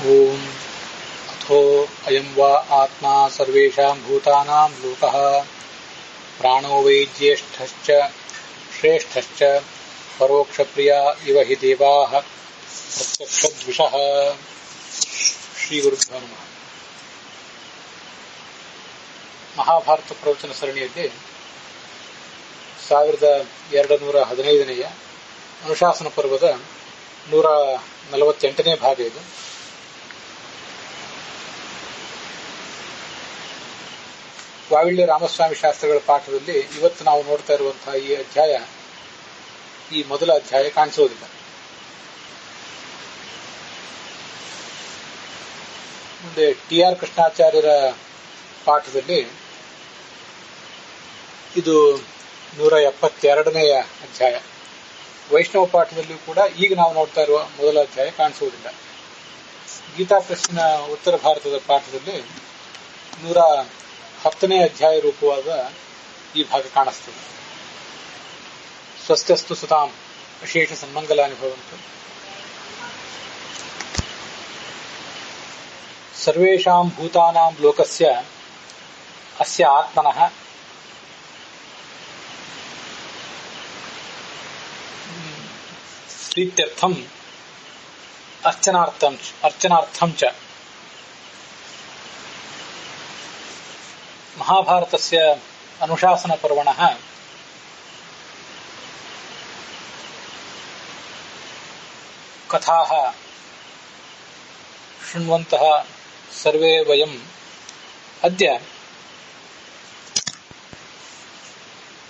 ಓಂ ಅಥೋ ಅಯಂ ವಾ ಆತ್ಮ ಸರ್ವೇಷಾಂ ಭೂತಾನಾಂ ಲೋಕಃ ಪ್ರಾಣೋ ವೈ ಜ್ಯೇಷ್ಠಶ್ಚ ಶ್ರೇಷ್ಠಶ್ಚ ಪರೋಕ್ಷ ಪ್ರಿಯ ಇವ ಹಿ ದೇವಾಃ ಪ್ರತ್ಯಕ್ಷದ್ವಿಷಃ. ಶ್ರೀ ಗುರುಭ್ಯೋ ನಮಃ. ಮಹಾಭಾರತ ಪ್ರವಚನ ಸರಣಿಯಲ್ಲಿ 1215ನೇ ಅನುಶಾಸನ ಪರ್ವದ 148ನೇ ಭಾಗ ಇದು. ವಾವಿಳ್ಯ ರಾಮಸ್ವಾಮಿ ಶಾಸ್ತ್ರಿಗಳ ಪಾಠದಲ್ಲಿ ಇವತ್ತು ನಾವು ನೋಡ್ತಾ ಇರುವಂತಹ ಈ ಅಧ್ಯಾಯ, ಈ ಮೊದಲ ಅಧ್ಯಾಯ ಕಾಣಿಸೋದಿಲ್ಲ. ಮುಂದೆ ಟಿ.ಆರ್. ಕೃಷ್ಣಾಚಾರ್ಯರ ಪಾಠದಲ್ಲಿ ಇದು 172ನೇ ಅಧ್ಯಾಯ. ವೈಷ್ಣವ ಪಾಠದಲ್ಲಿಯೂ ಕೂಡ ಈಗ ನಾವು ನೋಡ್ತಾ ಇರುವ ಮೊದಲ ಅಧ್ಯಾಯ ಕಾಣಿಸುವುದಿಲ್ಲ. ಗೀತಾ ಪ್ರೆಸ್ಸಿನ ಉತ್ತರ ಭಾರತದ ಪಾಠದಲ್ಲಿ 110ನೇ ಅಧ್ಯಾಯ ರೂಪವಾದ ಈ ಭಾಗ ಕಾಣಿಸ್ತದೆ. ಸ್ವಸ್ತ್ಯಸ್ತು ಸುತಾಂ ವಿಶೇಷ ಸನ್ಮಂಗಲಾನಿ ಭವಂತು. ಸರ್ವೇಷಾಂ ಭೂತಾನಾಂ ಲೋಕಸ್ಯ ಅಸ್ಯ ಆತ್ಮನಃ ಪ್ರೀತ್ಯರ್ಥಂ ಅರ್ಚನಾರ್ಥಂ ಚ. ಮಹಾಭಾರತಸ್ಯ ಅನುಶಾಸನ ಪರ್ವಣಃ ಕಥಾಃ ಶೃಣ್ವಂತಃ ಸರ್ವೇ ವಯಂ ಅದ್ಯ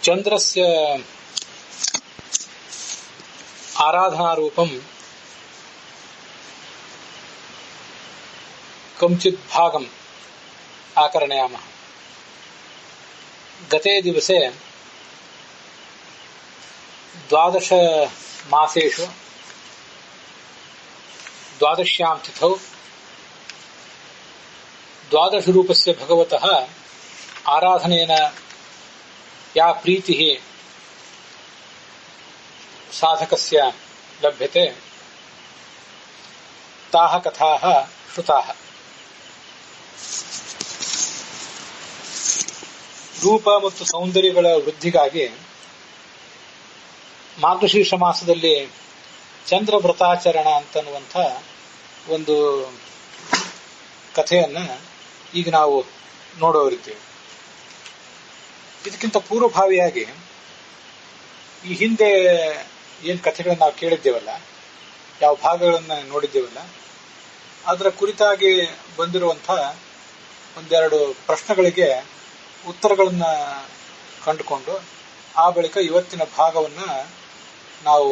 ಚಂದ್ರಸ್ಯ ಆರಾಧನಾರೂಪಂ ಕಂಚಿತ್ ಭಾಗಂ ಆಕರಣಯಾಮಃ. ಗತೆ ದಿವಸೆ 12 ಮಾಸೇಷು 12ಶ್ಯಾಂ ತಿಥೌ 12 ರೂಪಸ್ಯ ಭಗವತಃ ಆರಾಧನೇನ ಯಾ ಪ್ರೀತಿಃ ಸಾಧಕಸ್ಯ ಲಭ್ಯತೆ ತಾಃ ಕಥಾಃ ಶ್ರುತಾಃ. ರೂಪ ಮತ್ತು ಸೌಂದರ್ಯಗಳ ವೃದ್ಧಿಗಾಗಿ ಮಾರ್ಗಶೀರ್ಷ ಮಾಸದಲ್ಲಿ ಚಂದ್ರ ವ್ರತಾಚರಣ ಅಂತನ್ನುವಂಥ ಒಂದು ಕಥೆಯನ್ನ ಈಗ ನಾವು ನೋಡೋರಿದ್ದೇವೆ. ಇದಕ್ಕಿಂತ ಪೂರ್ವಭಾವಿಯಾಗಿ ಈ ಹಿಂದೆ ಏನ್ ಕಥೆಗಳನ್ನ ನಾವು ಕೇಳಿದ್ದೇವಲ್ಲ, ಯಾವ ಭಾಗಗಳನ್ನ ನೋಡಿದ್ದೇವಲ್ಲ, ಅದರ ಕುರಿತಾಗಿ ಬಂದಿರುವಂತಹ ಒಂದೆರಡು ಪ್ರಶ್ನೆಗಳಿಗೆ ಉತ್ತರಗಳನ್ನ ಕಂಡುಕೊಂಡು ಆ ಬಳಿಕ ಇವತ್ತಿನ ಭಾಗವನ್ನ ನಾವು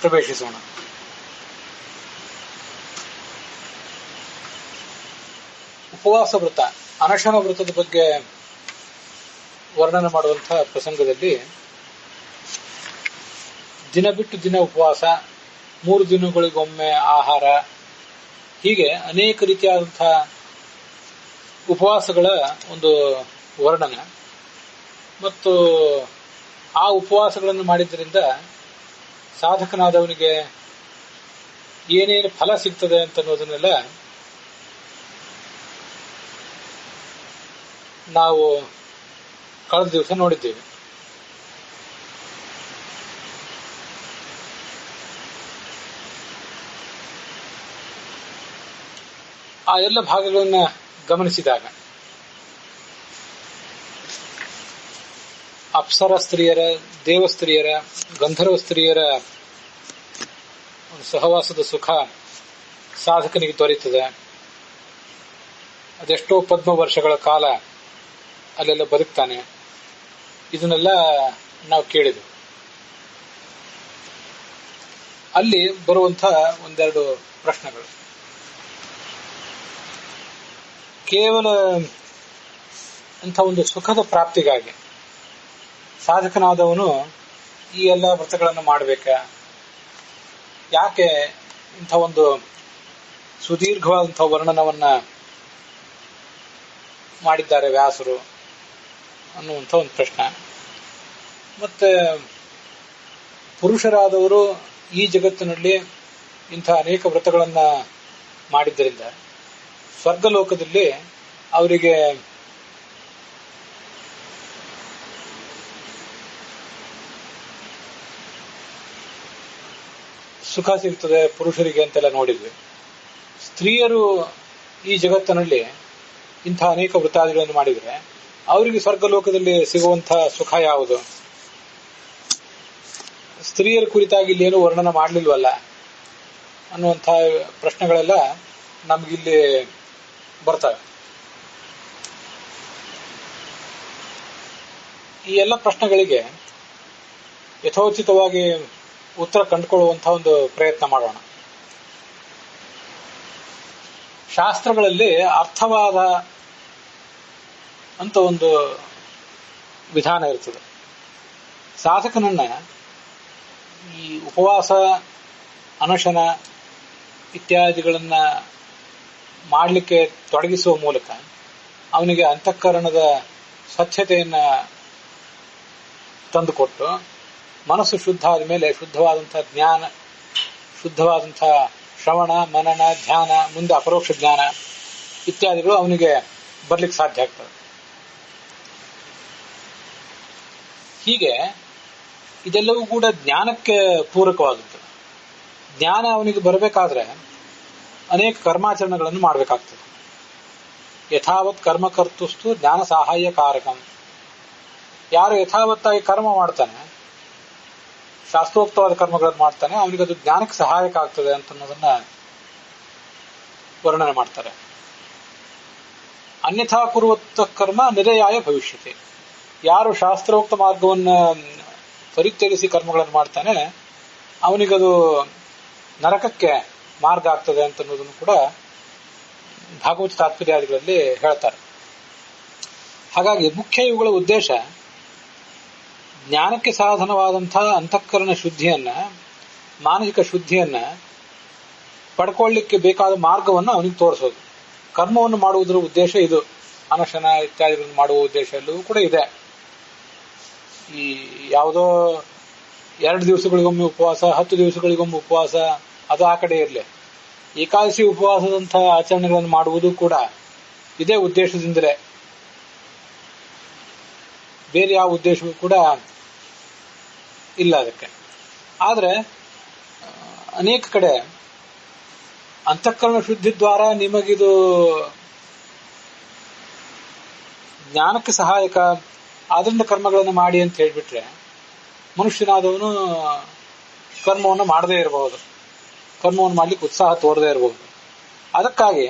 ಪ್ರವೇಶಿಸೋಣ. ಉಪವಾಸ ವ್ರತ, ಅನಶನ ವ್ರತದ ಬಗ್ಗೆ ವರ್ಣನೆ ಮಾಡುವಂತಹ ಪ್ರಸಂಗದಲ್ಲಿ ದಿನ ಬಿಟ್ಟು ದಿನ ಉಪವಾಸ, 3 ದಿನಗಳಿಗೊಮ್ಮೆ ಆಹಾರ, ಹೀಗೆ ಅನೇಕ ರೀತಿಯಾದಂತಹ ಉಪವಾಸಗಳ ಒಂದು ವರ್ಣನೆ ಮತ್ತು ಆ ಉಪವಾಸಗಳನ್ನು ಮಾಡಿದ್ದರಿಂದ ಸಾಧಕನಾದವನಿಗೆ ಏನೇನು ಫಲ ಸಿಗ್ತದೆ ಅಂತನ್ನೋದನ್ನೆಲ್ಲ ನಾವು ಕಳೆದ ದಿವಸ ನೋಡಿದ್ದೇವೆ. ಆ ಎಲ್ಲ ಭಾಗಗಳನ್ನ ಗಮನಿಸಿದಾಗ ಅಪ್ಸರ ಸ್ತ್ರೀಯರ, ದೇವಸ್ತ್ರೀಯರ, ಗಂಧರ್ವ ಸ್ತ್ರೀಯರ ಸಹವಾಸದ ಸುಖ ಸಾಧಕನಿಗೆ ದೊರೆಯುತ್ತದೆ. ಅದೆಷ್ಟೋ ಪದ್ಮ ವರ್ಷಗಳ ಕಾಲ ಅಲ್ಲೆಲ್ಲ ಬದುಕ್ತಾನೆ. ಇದನ್ನೆಲ್ಲ ನಾವು ಕೇಳಿದ್ವಿ. ಅಲ್ಲಿ ಬರುವಂತಹ ಒಂದೆರಡು ಪ್ರಶ್ನೆಗಳು, ಕೇವಲ ಇಂಥ ಒಂದು ಸುಖದ ಪ್ರಾಪ್ತಿಗಾಗಿ ಸಾಧಕನಾದವನು ಈ ಎಲ್ಲ ವ್ರತಗಳನ್ನು ಮಾಡಬೇಕಾ? ಯಾಕೆ ಇಂಥ ಒಂದು ಸುದೀರ್ಘವಾದಂತಹ ವರ್ಣನವನ್ನ ಮಾಡಿದ್ದಾರೆ ವ್ಯಾಸರು ಅನ್ನುವಂಥ ಒಂದು ಪ್ರಶ್ನೆ. ಮತ್ತೆ ಪುರುಷರಾದವರು ಈ ಜಗತ್ತಿನಲ್ಲಿ ಇಂಥ ಅನೇಕ ವ್ರತಗಳನ್ನ ಮಾಡಿದ್ದರಿಂದ ಸ್ವರ್ಗಲೋಕದಲ್ಲಿ ಅವರಿಗೆ ಸುಖ ಸಿಗ್ತದೆ ಪುರುಷರಿಗೆ ಅಂತೆಲ್ಲ ನೋಡಿದ್ವಿ. ಸ್ತ್ರೀಯರು ಈ ಜಗತ್ತಿನಲ್ಲಿ ಇಂಥ ಅನೇಕ ವೃತ್ತಾದಿಗಳನ್ನು ಮಾಡಿದರೆ ಅವರಿಗೆ ಸ್ವರ್ಗಲೋಕದಲ್ಲಿ ಸಿಗುವಂತಹ ಸುಖ ಯಾವುದು? ಸ್ತ್ರೀಯರ ಕುರಿತಾಗಿ ಇಲ್ಲೇನು ವರ್ಣನ ಮಾಡಲಿಲ್ವಲ್ಲ ಅನ್ನುವಂಥ ಪ್ರಶ್ನೆಗಳೆಲ್ಲ ನಮಗಿಲ್ಲಿ ಬರ್ತವೆ. ಈ ಎಲ್ಲ ಪ್ರಶ್ನೆಗಳಿಗೆ ಯಥೋಚಿತವಾಗಿ ಉತ್ತರ ಕಂಡುಕೊಳ್ಳುವಂತಹ ಒಂದು ಪ್ರಯತ್ನ ಮಾಡೋಣ. ಶಾಸ್ತ್ರಗಳಲ್ಲಿ ಅರ್ಥವಾದ ಅಂತ ಒಂದು ವಿಧಾನ ಇರ್ತದೆ. ಸಾಧಕನನ್ನ ಈ ಉಪವಾಸ, ಅನಶನ ಇತ್ಯಾದಿಗಳನ್ನ ಮಾಡಲಿಕ್ಕೆ ತೊಡಗಿಸುವ ಮೂಲಕ ಅವನಿಗೆ ಅಂತಃಕರಣದ ಸ್ವಚ್ಛತೆಯನ್ನ ತಂದುಕೊಟ್ಟು ಮನಸ್ಸು ಶುದ್ಧ ಆದಮೇಲೆ ಶುದ್ಧವಾದಂತಹ ಜ್ಞಾನ, ಶುದ್ಧವಾದಂತಹ ಶ್ರವಣ, ಮನನ, ಧ್ಯಾನ, ಮುಂದೆ ಅಪರೋಕ್ಷ ಜ್ಞಾನ ಇತ್ಯಾದಿಗಳು ಅವನಿಗೆ ಬರ್ಲಿಕ್ಕೆ ಸಾಧ್ಯ ಆಗ್ತದೆ. ಹೀಗೆ ಇದೆಲ್ಲವೂ ಕೂಡ ಜ್ಞಾನಕ್ಕೆ ಪೂರಕವಾದದ್ದು. ಜ್ಞಾನ ಅವನಿಗೆ ಬರಬೇಕಾದ್ರೆ ಅನೇಕ ಕರ್ಮಾಚರಣೆಗಳನ್ನು ಮಾಡಬೇಕಾಗ್ತದೆ. ಯಥಾವತ್ ಕರ್ಮಕರ್ತುಸ್ತು ಜ್ಞಾನ ಸಹಾಯಕಾರಕಂ. ಯಾರು ಯಥಾವತ್ತಾಗಿ ಕರ್ಮ ಮಾಡ್ತಾನೆ, ಶಾಸ್ತ್ರೋಕ್ತವಾದ ಕರ್ಮಗಳನ್ನು ಮಾಡ್ತಾನೆ, ಅವನಿಗದು ಜ್ಞಾನಕ್ಕೆ ಸಹಾಯಕ ಆಗ್ತದೆ ಅಂತ ಅನ್ನೋದನ್ನ ವರ್ಣನೆ ಮಾಡ್ತಾರೆ. ಅನ್ಯಥಾ ಕುರುವತ್ತ ಕರ್ಮ ನಿರಯಾಯ ಭವಿಷ್ಯತೆ. ಯಾರು ಶಾಸ್ತ್ರೋಕ್ತ ಮಾರ್ಗವನ್ನ ಪರಿತ್ಯಜಿಸಿ ಕರ್ಮಗಳನ್ನು ಮಾಡ್ತಾನೆ ಅವನಿಗದು ನರಕಕ್ಕೆ ಮಾರ್ಗ ಆಗ್ತದೆ ಅಂತ ಅನ್ನೋದನ್ನು ಕೂಡ ಭಾಗವತ ತಾತ್ಪರ್ಯಾದಿಗಳಲ್ಲಿ ಹೇಳ್ತಾರೆ. ಹಾಗಾಗಿ ಮುಖ್ಯ ಇವುಗಳ ಉದ್ದೇಶ ಜ್ಞಾನಕ್ಕೆ ಸಾಧನವಾದಂತಹ ಅಂತಃಕರಣ ಶುದ್ಧಿಯನ್ನ, ಮಾನಸಿಕ ಶುದ್ಧಿಯನ್ನ ಪಡ್ಕೊಳ್ಳಿಕ್ಕೆ ಬೇಕಾದ ಮಾರ್ಗವನ್ನು ಅವನಿಗೆ ತೋರಿಸೋದು. ಕರ್ಮವನ್ನು ಮಾಡುವುದರ ಉದ್ದೇಶ ಇದು. ಅನಶನ ಇತ್ಯಾದಿಗಳನ್ನು ಮಾಡುವ ಉದ್ದೇಶ ಎಲ್ಲವೂ ಕೂಡ ಇದೆ. ಈ ಯಾವುದೋ 2 ದಿವಸಗಳಿಗೊಮ್ಮೆ ಉಪವಾಸ, 10 ದಿವಸಗಳಿಗೊಮ್ಮೆ ಉಪವಾಸ, ಅದು ಆ ಕಡೆ ಇರಲಿ. ಏಕಾದಶಿ ಉಪವಾಸದಂತಹ ಆಚರಣೆಗಳನ್ನು ಮಾಡುವುದು ಕೂಡ ಇದೇ ಉದ್ದೇಶದಿಂದಲೇ, ಬೇರೆ ಯಾವ ಉದ್ದೇಶವೂ ಕೂಡ ಇಲ್ಲ ಅದಕ್ಕೆ. ಆದರೆ ಅನೇಕ ಕಡೆ ಅಂತಃಕರಣ ಶುದ್ಧಿ ದ್ವಾರ ನಿಮಗಿದು ಜ್ಞಾನಕ್ಕೆ ಸಹಾಯಕ, ಆದ್ರಿಂದ ಕರ್ಮಗಳನ್ನು ಮಾಡಿ ಅಂತ ಹೇಳ್ಬಿಟ್ರೆ ಮನುಷ್ಯನಾದವನು ಕರ್ಮವನ್ನು ಮಾಡದೇ ಇರಬಹುದು, ಕರ್ಮವನ್ನು ಮಾಡ್ಲಿಕ್ಕೆ ಉತ್ಸಾಹ ತೋರದೇ ಇರಬಹುದು. ಅದಕ್ಕಾಗಿ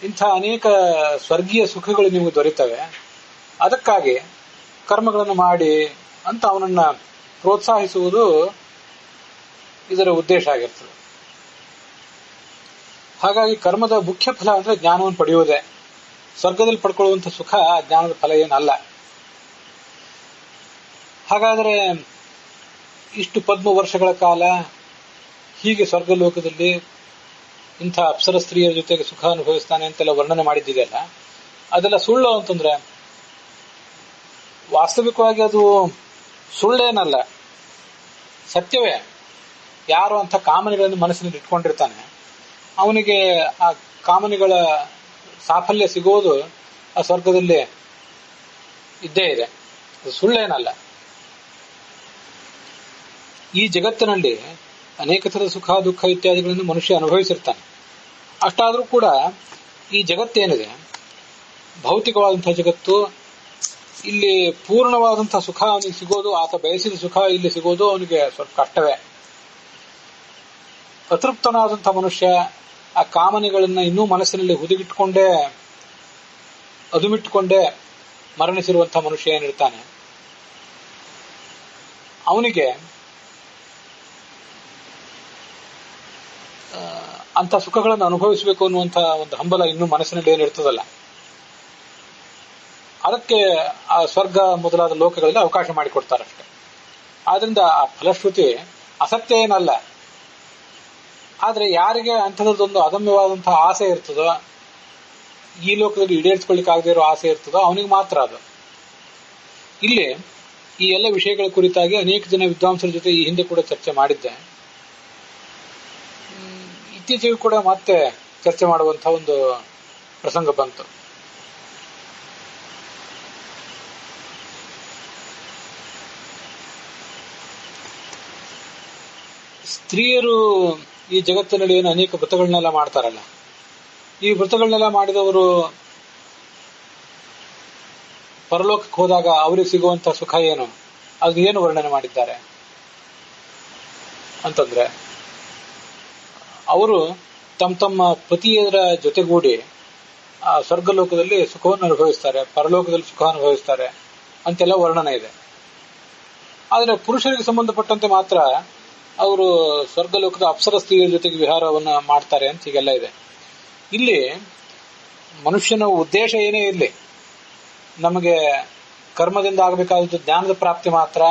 ಇಂಥ ಅನೇಕ ಸ್ವರ್ಗೀಯ ಸುಖಗಳು ನಿಮಗೆ ದೊರೆತವೆ, ಅದಕ್ಕಾಗಿ ಕರ್ಮಗಳನ್ನು ಮಾಡಿ ಅಂತ ಅವನನ್ನ ಪ್ರೋತ್ಸಾಹಿಸುವುದು ಇದರ ಉದ್ದೇಶ ಆಗಿರ್ತದೆ. ಹಾಗಾಗಿ ಕರ್ಮದ ಮುಖ್ಯ ಫಲ ಅಂದ್ರೆ ಜ್ಞಾನವನ್ನು ಪಡೆಯುವುದೇ. ಸ್ವರ್ಗದಲ್ಲಿ ಪಡ್ಕೊಳ್ಳುವಂಥ ಸುಖ ಜ್ಞಾನದ ಫಲ ಏನಲ್ಲ. ಹಾಗಾದರೆ ಇಷ್ಟು ಪದ್ಮ ವರ್ಷಗಳ ಕಾಲ ಹೀಗೆ ಸ್ವರ್ಗಲೋಕದಲ್ಲಿ ಇಂಥ ಅಪ್ಸರ ಸ್ತ್ರೀಯರ ಜೊತೆಗೆ ಸುಖ ಅನುಭವಿಸ್ತಾನೆ ಅಂತೆಲ್ಲ ವರ್ಣನೆ ಮಾಡಿದ್ದಿದೆಯಲ್ಲ, ಅದೆಲ್ಲ ಸುಳ್ಳು ಅಂತಂದ್ರೆ ವಾಸ್ತವಿಕವಾಗಿ ಅದು ಸುಳ್ಳೇನಲ್ಲ, ಸತ್ಯವೇ. ಯಾರು ಅಂತ ಕಾಮನೆಗಳನ್ನು ಮನಸ್ಸಿನಲ್ಲಿ ಇಟ್ಕೊಂಡಿರ್ತಾನೆ ಅವನಿಗೆ ಆ ಕಾಮನೆಗಳ ಸಾಫಲ್ಯ ಸಿಗೋದು ಆ ಸ್ವರ್ಗದಲ್ಲಿ ಇದ್ದೇ ಇದೆ. ಅದು ಸುಳ್ಳೇನಲ್ಲ. ಈ ಜಗತ್ತಿನಲ್ಲಿ ಅನೇಕ ಥರದ ಸುಖ, ದುಃಖ ಇತ್ಯಾದಿಗಳನ್ನು ಮನುಷ್ಯ ಅನುಭವಿಸಿರ್ತಾನೆ. ಅಷ್ಟಾದರೂ ಕೂಡ ಈ ಜಗತ್ತೇನಿದೆ, ಭೌತಿಕವಾದಂತಹ ಜಗತ್ತು, ಇಲ್ಲಿ ಪೂರ್ಣವಾದಂತಹ ಸುಖ ಅವನಿಗೆ ಸಿಗೋದು, ಆತ ಬಯಸಿದ ಸುಖ ಇಲ್ಲಿ ಸಿಗೋದು ಅವನಿಗೆ ಸ್ವಲ್ಪ ಕಷ್ಟವೇ. ಅತೃಪ್ತನಾದಂತಹ ಮನುಷ್ಯ ಆ ಕಾಮನೆಗಳನ್ನ ಇನ್ನೂ ಮನಸ್ಸಿನಲ್ಲಿ ಹುದುಗಿಟ್ಕೊಂಡೇ, ಅದುಮಿಟ್ಟುಕೊಂಡೇ ಮರಣಿಸಿರುವಂತಹ ಮನುಷ್ಯ ಏನಿರ್ತಾನೆ ಅವನಿಗೆ ಅಂತ ಸುಖಗಳನ್ನು ಅನುಭವಿಸಬೇಕು ಅನ್ನುವಂತಹ ಒಂದು ಹಂಬಲ ಇನ್ನೂ ಮನಸ್ಸಿನಲ್ಲಿ ಏನಿರ್ತದಲ್ಲ, ಅದಕ್ಕೆ ಆ ಸ್ವರ್ಗ ಮೊದಲಾದ ಲೋಕಗಳಲ್ಲಿ ಅವಕಾಶ ಮಾಡಿಕೊಡ್ತಾರಷ್ಟೆ. ಆದ್ರಿಂದ ಆ ಫಲಶ್ರುತಿ ಅಸತ್ಯ ಏನಲ್ಲ. ಆದ್ರೆ ಯಾರಿಗೆ ಅಂಥದ್ದೊಂದು ಅದಮ್ಯವಾದಂತಹ ಆಸೆ ಇರ್ತದೋ, ಈ ಲೋಕದಲ್ಲಿ ಈಡೇರಿಸಿಕೊಳ್ಳಿಕ್ಕಾಗದೇ ಇರೋ ಆಸೆ ಇರ್ತದೋ ಅವನಿಗೆ ಮಾತ್ರ ಅದು. ಇಲ್ಲಿ ಈ ಎಲ್ಲ ವಿಷಯಗಳ ಕುರಿತಾಗಿ ಅನೇಕ ಜನ ವಿದ್ವಾಂಸರ ಜೊತೆ ಈ ಹಿಂದೆ ಕೂಡ ಚರ್ಚೆ ಮಾಡಿದ್ದೆ. ಇತ್ತೀಚೆಗೂ ಕೂಡ ಮತ್ತೆ ಚರ್ಚೆ ಮಾಡುವಂತಹ ಒಂದು ಪ್ರಸಂಗ ಬಂತು. ಸ್ತ್ರೀಯರು ಈ ಜಗತ್ತಿನಲ್ಲಿ ಏನು ಅನೇಕ ವ್ರತಗಳನ್ನೆಲ್ಲ ಮಾಡ್ತಾರಲ್ಲ, ಈ ವ್ರತಗಳನ್ನೆಲ್ಲ ಮಾಡಿದವರು ಪರಲೋಕಕ್ಕೆ ಹೋದಾಗ ಅವರಿಗೆ ಸಿಗುವಂತಹ ಸುಖ ಏನು, ಅದು ಏನು ವರ್ಣನೆ ಮಾಡಿದ್ದಾರೆ ಅಂತಂದ್ರೆ, ಅವರು ತಮ್ಮ ಪತಿಯರ ಜೊತೆಗೂಡಿ ಆ ಸ್ವರ್ಗಲೋಕದಲ್ಲಿ ಸುಖವನ್ನು ಅನುಭವಿಸ್ತಾರೆ, ಪರಲೋಕದಲ್ಲಿ ಸುಖ ಅನುಭವಿಸ್ತಾರೆ ಅಂತೆಲ್ಲ ವರ್ಣನೆ ಇದೆ. ಆದರೆ ಪುರುಷರಿಗೆ ಸಂಬಂಧಪಟ್ಟಂತೆ ಮಾತ್ರ ಅವರು ಸ್ವರ್ಗಲೋಕದ ಅಪ್ಸರ ಸ್ತ್ರೀಯರ ಜೊತೆಗೆ ವಿಹಾರವನ್ನ ಮಾಡ್ತಾರೆ ಅಂತ ಹೀಗೆಲ್ಲ ಇದೆ. ಇಲ್ಲಿ ಮನುಷ್ಯನ ಉದ್ದೇಶ ಏನೇ ಇರಲಿ, ನಮಗೆ ಕರ್ಮದಿಂದ ಆಗಬೇಕಾದ ಜ್ಞಾನದ ಪ್ರಾಪ್ತಿ ಮಾತ್ರ,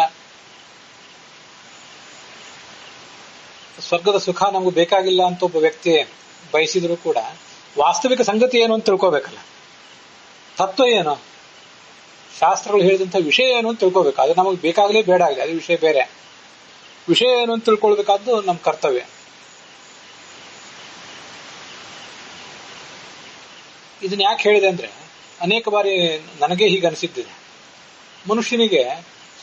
ಸ್ವರ್ಗದ ಸುಖ ನಮಗೆ ಬೇಕಾಗಿಲ್ಲ ಅಂತ ಒಬ್ಬ ವ್ಯಕ್ತಿ ಬಯಸಿದ್ರು ಕೂಡ ವಾಸ್ತವಿಕ ಸಂಗತಿ ಏನು ಅಂತ ತಿಳ್ಕೋಬೇಕಲ್ಲ, ತತ್ವ ಏನು, ಶಾಸ್ತ್ರಗಳು ಹೇಳಿದಂಥ ವಿಷಯ ಏನು ಅಂತ ತಿಳ್ಕೋಬೇಕು. ಅದು ನಮಗೆ ಬೇಕಾಗಲೇ ಬೇಡ ಆಗಲಿ, ಅದು ವಿಷಯ ಬೇರೆ. ವಿಷಯ ಏನು ಅಂತ ತಿಳ್ಕೊಳ್ಬೇಕಾದ್ದು ನಮ್ಮ ಕರ್ತವ್ಯ. ಇದನ್ನ ಯಾಕೆ ಹೇಳಿದೆ ಅಂದ್ರೆ, ಅನೇಕ ಬಾರಿ ನನಗೆ ಹೀಗೆ ಅನಿಸಿದ್ದಿದೆ. ಮನುಷ್ಯನಿಗೆ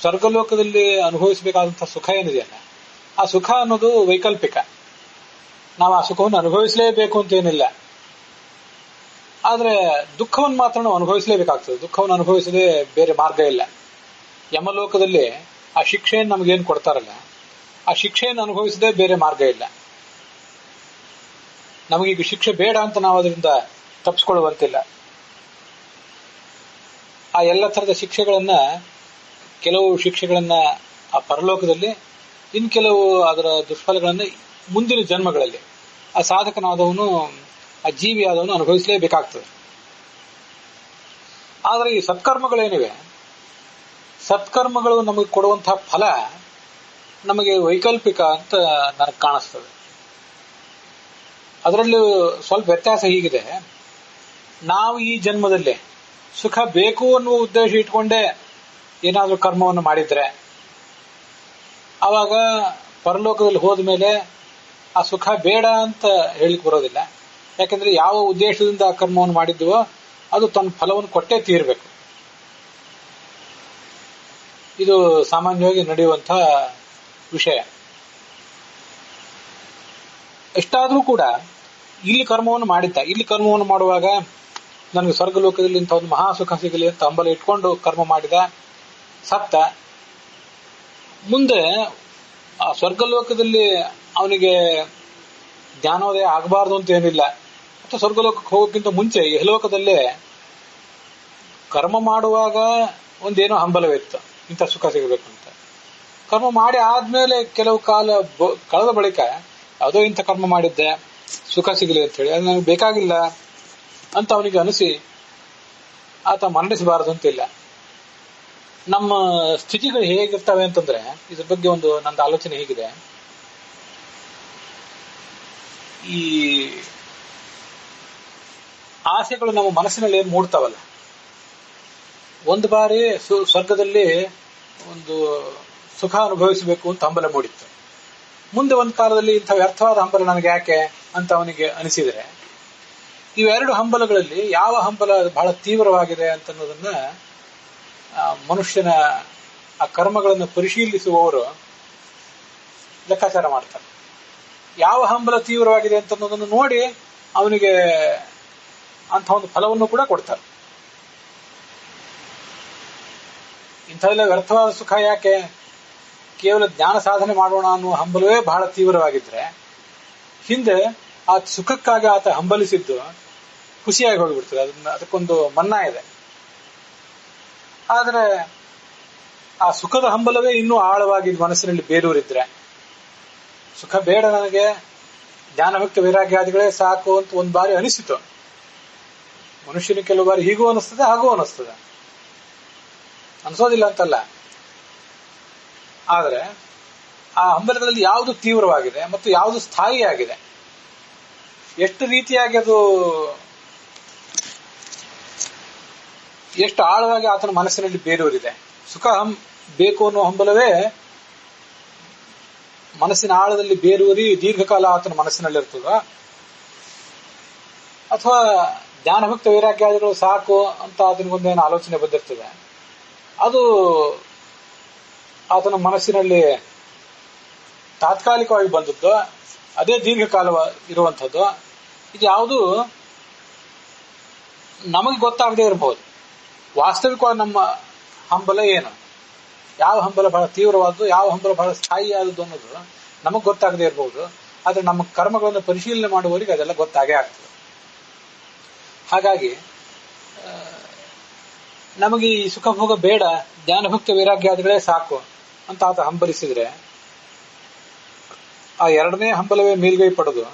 ಸ್ವರ್ಗಲೋಕದಲ್ಲಿ ಅನುಭವಿಸಬೇಕಾದಂತಹ ಸುಖ ಏನಿದೆಯಲ್ಲ, ಆ ಸುಖ ಅನ್ನೋದು ವೈಕಲ್ಪಿಕ. ನಾವು ಆ ಸುಖವನ್ನು ಅನುಭವಿಸಲೇಬೇಕು ಅಂತ ಏನಿಲ್ಲ. ಆದ್ರೆ ದುಃಖವನ್ನು ಮಾತ್ರ ನಾವು ಅನುಭವಿಸಲೇಬೇಕಾಗ್ತದೆ. ದುಃಖವನ್ನು ಅನುಭವಿಸದೆ ಬೇರೆ ಮಾರ್ಗ ಇಲ್ಲ. ಯಮಲೋಕದಲ್ಲಿ ಆ ಶಿಕ್ಷೆಯನ್ನು ನಮಗೇನು ಕೊಡ್ತಾರಲ್ಲ, ಆ ಶಿಕ್ಷೆಯನ್ನು ಅನುಭವಿಸದೆ ಬೇರೆ ಮಾರ್ಗ ಇಲ್ಲ. ನಮಗೀಗ ಶಿಕ್ಷೆ ಬೇಡ ಅಂತ ನಾವು ಅದರಿಂದ ತಪ್ಪಿಸ್ಕೊಳ್ಳುವಂತಿಲ್ಲ. ಆ ಎಲ್ಲ ತರದ ಶಿಕ್ಷೆಗಳನ್ನ, ಕೆಲವು ಶಿಕ್ಷೆಗಳನ್ನ ಆ ಪರಲೋಕದಲ್ಲಿ, ಇನ್ ಕೆಲವು ಅದರ ದುಷ್ಫಲಗಳನ್ನ ಮುಂದಿನ ಜನ್ಮಗಳಲ್ಲಿ ಆ ಸಾಧಕನಾದವನು, ಆ ಜೀವಿಯಾದವನು ಅನುಭವಿಸಲೇಬೇಕಾಗ್ತದೆ. ಆದರೆ ಈ ಸತ್ಕರ್ಮಗಳೇನಿವೆ, ಸತ್ಕರ್ಮಗಳು ನಮಗೆ ಕೊಡುವಂತಹ ಫಲ ನಮಗೆ ವೈಕಲ್ಪಿಕ ಅಂತ ನನಗೆ ಕಾಣಿಸ್ತದೆ. ಅದರಲ್ಲಿ ಸ್ವಲ್ಪ ವ್ಯತ್ಯಾಸ ಹೀಗಿದೆ. ನಾವು ಈ ಜನ್ಮದಲ್ಲಿ ಸುಖ ಬೇಕು ಅನ್ನುವ ಉದ್ದೇಶ ಇಟ್ಕೊಂಡೇ ಏನಾದರೂ ಕರ್ಮವನ್ನು ಮಾಡಿದ್ರೆ, ಆವಾಗ ಪರಲೋಕದಲ್ಲಿ ಹೋದ ಮೇಲೆ ಆ ಸುಖ ಬೇಡ ಅಂತ ಹೇಳಿಕ್ ಬರೋದಿಲ್ಲ. ಯಾಕಂದ್ರೆ ಯಾವ ಉದ್ದೇಶದಿಂದ ಆ ಕರ್ಮವನ್ನು ಮಾಡಿದ್ವೋ ಅದು ತನ್ನ ಫಲವನ್ನು ಕೊಟ್ಟೇ ತೀರಬೇಕು. ಇದು ಸಾಮಾನ್ಯವಾಗಿ ನಡೆಯುವಂತಹ ವಿಷಯ. ಎಷ್ಟಾದ್ರೂ ಕೂಡ ಇಲ್ಲಿ ಕರ್ಮವನ್ನು ಇಲ್ಲಿ ಕರ್ಮವನ್ನು ಮಾಡುವಾಗ ನನಗೆ ಸ್ವರ್ಗಲೋಕದಲ್ಲಿ ಇಂಥ ಒಂದು ಮಹಾ ಸುಖ ಸಿಗಲಿ ಅಂತ ಹಂಬಲ ಇಟ್ಕೊಂಡು ಕರ್ಮ ಮಾಡಿದ, ಸತ್ತ. ಮುಂದೆ ಆ ಸ್ವರ್ಗಲೋಕದಲ್ಲಿ ಅವನಿಗೆ ಜ್ಞಾನೋದಯ ಆಗಬಾರ್ದು ಅಂತ ಏನಿಲ್ಲ. ಅಥವಾ ಸ್ವರ್ಗಲೋಕಕ್ಕೆ ಹೋಗೋಕ್ಕಿಂತ ಮುಂಚೆ ಇಹಲೋಕದಲ್ಲೇ ಕರ್ಮ ಮಾಡುವಾಗ ಒಂದೇನೋ ಹಂಬಲವಿತ್ತು, ಇಂಥ ಸುಖ ಸಿಗಬೇಕು ಅಂತ. ಕರ್ಮ ಮಾಡಿ ಆದ್ಮೇಲೆ ಕೆಲವು ಕಾಲ ಕಳೆದ ಬಳಿಕ ಯಾವುದೋ ಇಂಥ ಕರ್ಮ ಮಾಡಿದ್ದೆ, ಸುಖ ಸಿಗಲಿ ಅಂತ ಹೇಳಿ, ಅದು ನನಗೆ ಬೇಕಾಗಿಲ್ಲ ಅಂತ ಅವನಿಗೆ ಅನಿಸಿ ಆತ ಮರಣಿಸಬಾರದು ಅಂತಿಲ್ಲ. ನಮ್ಮ ಸ್ಥಿತಿಗಳು ಹೇಗಿರ್ತವೆ ಅಂತಂದ್ರೆ, ಇದ್ರ ಬಗ್ಗೆ ಒಂದು ನಂದು ಆಲೋಚನೆ ಹೇಗಿದೆ. ಈ ಆಸೆಗಳು ನಮ್ಮ ಮನಸ್ಸಿನಲ್ಲಿ ಏನು ಮೂಡ್ತಾವಲ್ಲ, ಒಂದು ಬಾರಿ ಸ್ವರ್ಗದಲ್ಲಿ ಒಂದು ಸುಖ ಅನುಭವಿಸಬೇಕು ಅಂತ ಹಂಬಲ ಮೂಡಿತ್ತು. ಮುಂದೆ ಒಂದು ಕಾಲದಲ್ಲಿ ಇಂಥ ವ್ಯರ್ಥವಾದ ಹಂಬಲ ನನಗೆ ಯಾಕೆ ಅಂತ ಅವನಿಗೆ ಅನಿಸಿದರೆ, ಇವೆರಡು ಹಂಬಲಗಳಲ್ಲಿ ಯಾವ ಹಂಬಲ ಬಹಳ ತೀವ್ರವಾಗಿದೆ ಅಂತ ಅನ್ನೋದನ್ನ ಮನುಷ್ಯನ ಆ ಕರ್ಮಗಳನ್ನು ಪರಿಶೀಲಿಸುವವರು ಲೆಕ್ಕಾಚಾರ ಮಾಡ್ತಾರೆ. ಯಾವ ಹಂಬಲ ತೀವ್ರವಾಗಿದೆ ಅಂತ ಅನ್ನೋದನ್ನು ನೋಡಿ ಅವನಿಗೆ ಅಂಥ ಒಂದು ಫಲವನ್ನು ಕೂಡ ಕೊಡ್ತಾರೆ. ಇಂಥವೆಲ್ಲ ವ್ಯರ್ಥವಾದ ಸುಖ ಯಾಕೆ, ಕೇವಲ ಜ್ಞಾನ ಸಾಧನೆ ಮಾಡೋಣ ಅನ್ನುವ ಹಂಬಲವೇ ಬಹಳ ತೀವ್ರವಾಗಿದ್ರೆ, ಹಿಂದೆ ಆ ಸುಖಕ್ಕಾಗಿ ಆತ ಹಂಬಲಿಸಿದ್ದು ಖುಷಿಯಾಗಿ ಹೋಗಿಬಿಡ್ತದೆ. ಅದಕ್ಕೊಂದು ಮನ್ನಾ ಇದೆ. ಆದರೆ ಆ ಸುಖದ ಹಂಬಲವೇ ಇನ್ನೂ ಆಳವಾಗಿ ಮನಸ್ಸಿನಲ್ಲಿ ಬೇರೂರಿದ್ರೆ, ಸುಖ ಬೇಡ ನನಗೆ, ಜ್ಞಾನಭಕ್ತ ವೈರಾಗ್ಯಾದಿಗಳೇ ಸಾಕು ಅಂತ ಒಂದು ಬಾರಿ ಅನಿಸಿತು. ಮನುಷ್ಯನಿಗೆ ಕೆಲವು ಬಾರಿ ಹೀಗೂ ಅನಿಸ್ತದೆ, ಹಾಗೂ ಅನಿಸ್ತದೆ, ಅನ್ಸೋದಿಲ್ಲ ಅಂತಲ್ಲ. ಆದರೆ ಆ ಹಂಬಲಗಳಲ್ಲಿ ಯಾವುದು ತೀವ್ರವಾಗಿದೆ ಮತ್ತು ಯಾವುದು ಸ್ಥಾಯಿಯಾಗಿದೆ, ಎಷ್ಟು ರೀತಿಯಾಗಿ ಅದು ಎಷ್ಟು ಆಳವಾಗಿ ಆತನ ಮನಸ್ಸಿನಲ್ಲಿ ಬೇರೂರಿದೆ. ಸುಖ ಬೇಕು ಅನ್ನೋ ಹಂಬಲವೇ ಮನಸ್ಸಿನ ಆಳದಲ್ಲಿ ಬೇರೂರಿ ದೀರ್ಘಕಾಲ ಆತನ ಮನಸ್ಸಿನಲ್ಲಿರ್ತದ, ಅಥವಾ ಜ್ಞಾನಭಕ್ತ ವೈರಾಗ್ಯಾದಿಗಳು ಸಾಕು ಅಂತ ಆತನಿಗೊಂದೇನು ಆಲೋಚನೆ ಬಂದಿರ್ತದೆ, ಅದು ಆತನ ಮನಸ್ಸಿನಲ್ಲಿ ತಾತ್ಕಾಲಿಕವಾಗಿ ಬಂದದ್ದು, ಅದೇ ದೀರ್ಘಕಾಲ ಇರುವಂಥದ್ದು. ಇದು ಯಾವುದು ನಮಗೆ ಗೊತ್ತಾಗದೇ ಇರಬಹುದು. ವಾಸ್ತವಿಕವಾಗಿ ನಮ್ಮ ಹಂಬಲ ಏನು, ಯಾವ ಹಂಬಲ ಬಹಳ ತೀವ್ರವಾದ್ದು, ಯಾವ ಹಂಬಲ ಬಹಳ ಸ್ಥಾಯಿಯಾದದ್ದು ಅನ್ನೋದು ನಮಗೆ ಗೊತ್ತಾಗದೇ ಇರಬಹುದು. ಆದರೆ ನಮ್ಮ ಕರ್ಮಗಳನ್ನು ಪರಿಶೀಲನೆ ಮಾಡುವವರಿಗೆ ಅದೆಲ್ಲ ಗೊತ್ತಾಗೇ ಆಗ್ತದೆ. ಹಾಗಾಗಿ ನಮಗೆ ಈ ಸುಖಭೋಗ ಬೇಡ, ಜ್ಞಾನಭಕ್ತಿ ವೈರಾಗ್ಯಾದಿಗಳೇ ಸಾಕು ಅಂತ ಆತ ಹಂಬಲಿಸಿದ್ರೆ, ಆ ಎರಡನೇ ಹಂಬಲವೇ ಮೇಲ್ಗೈ ಪಡೆದು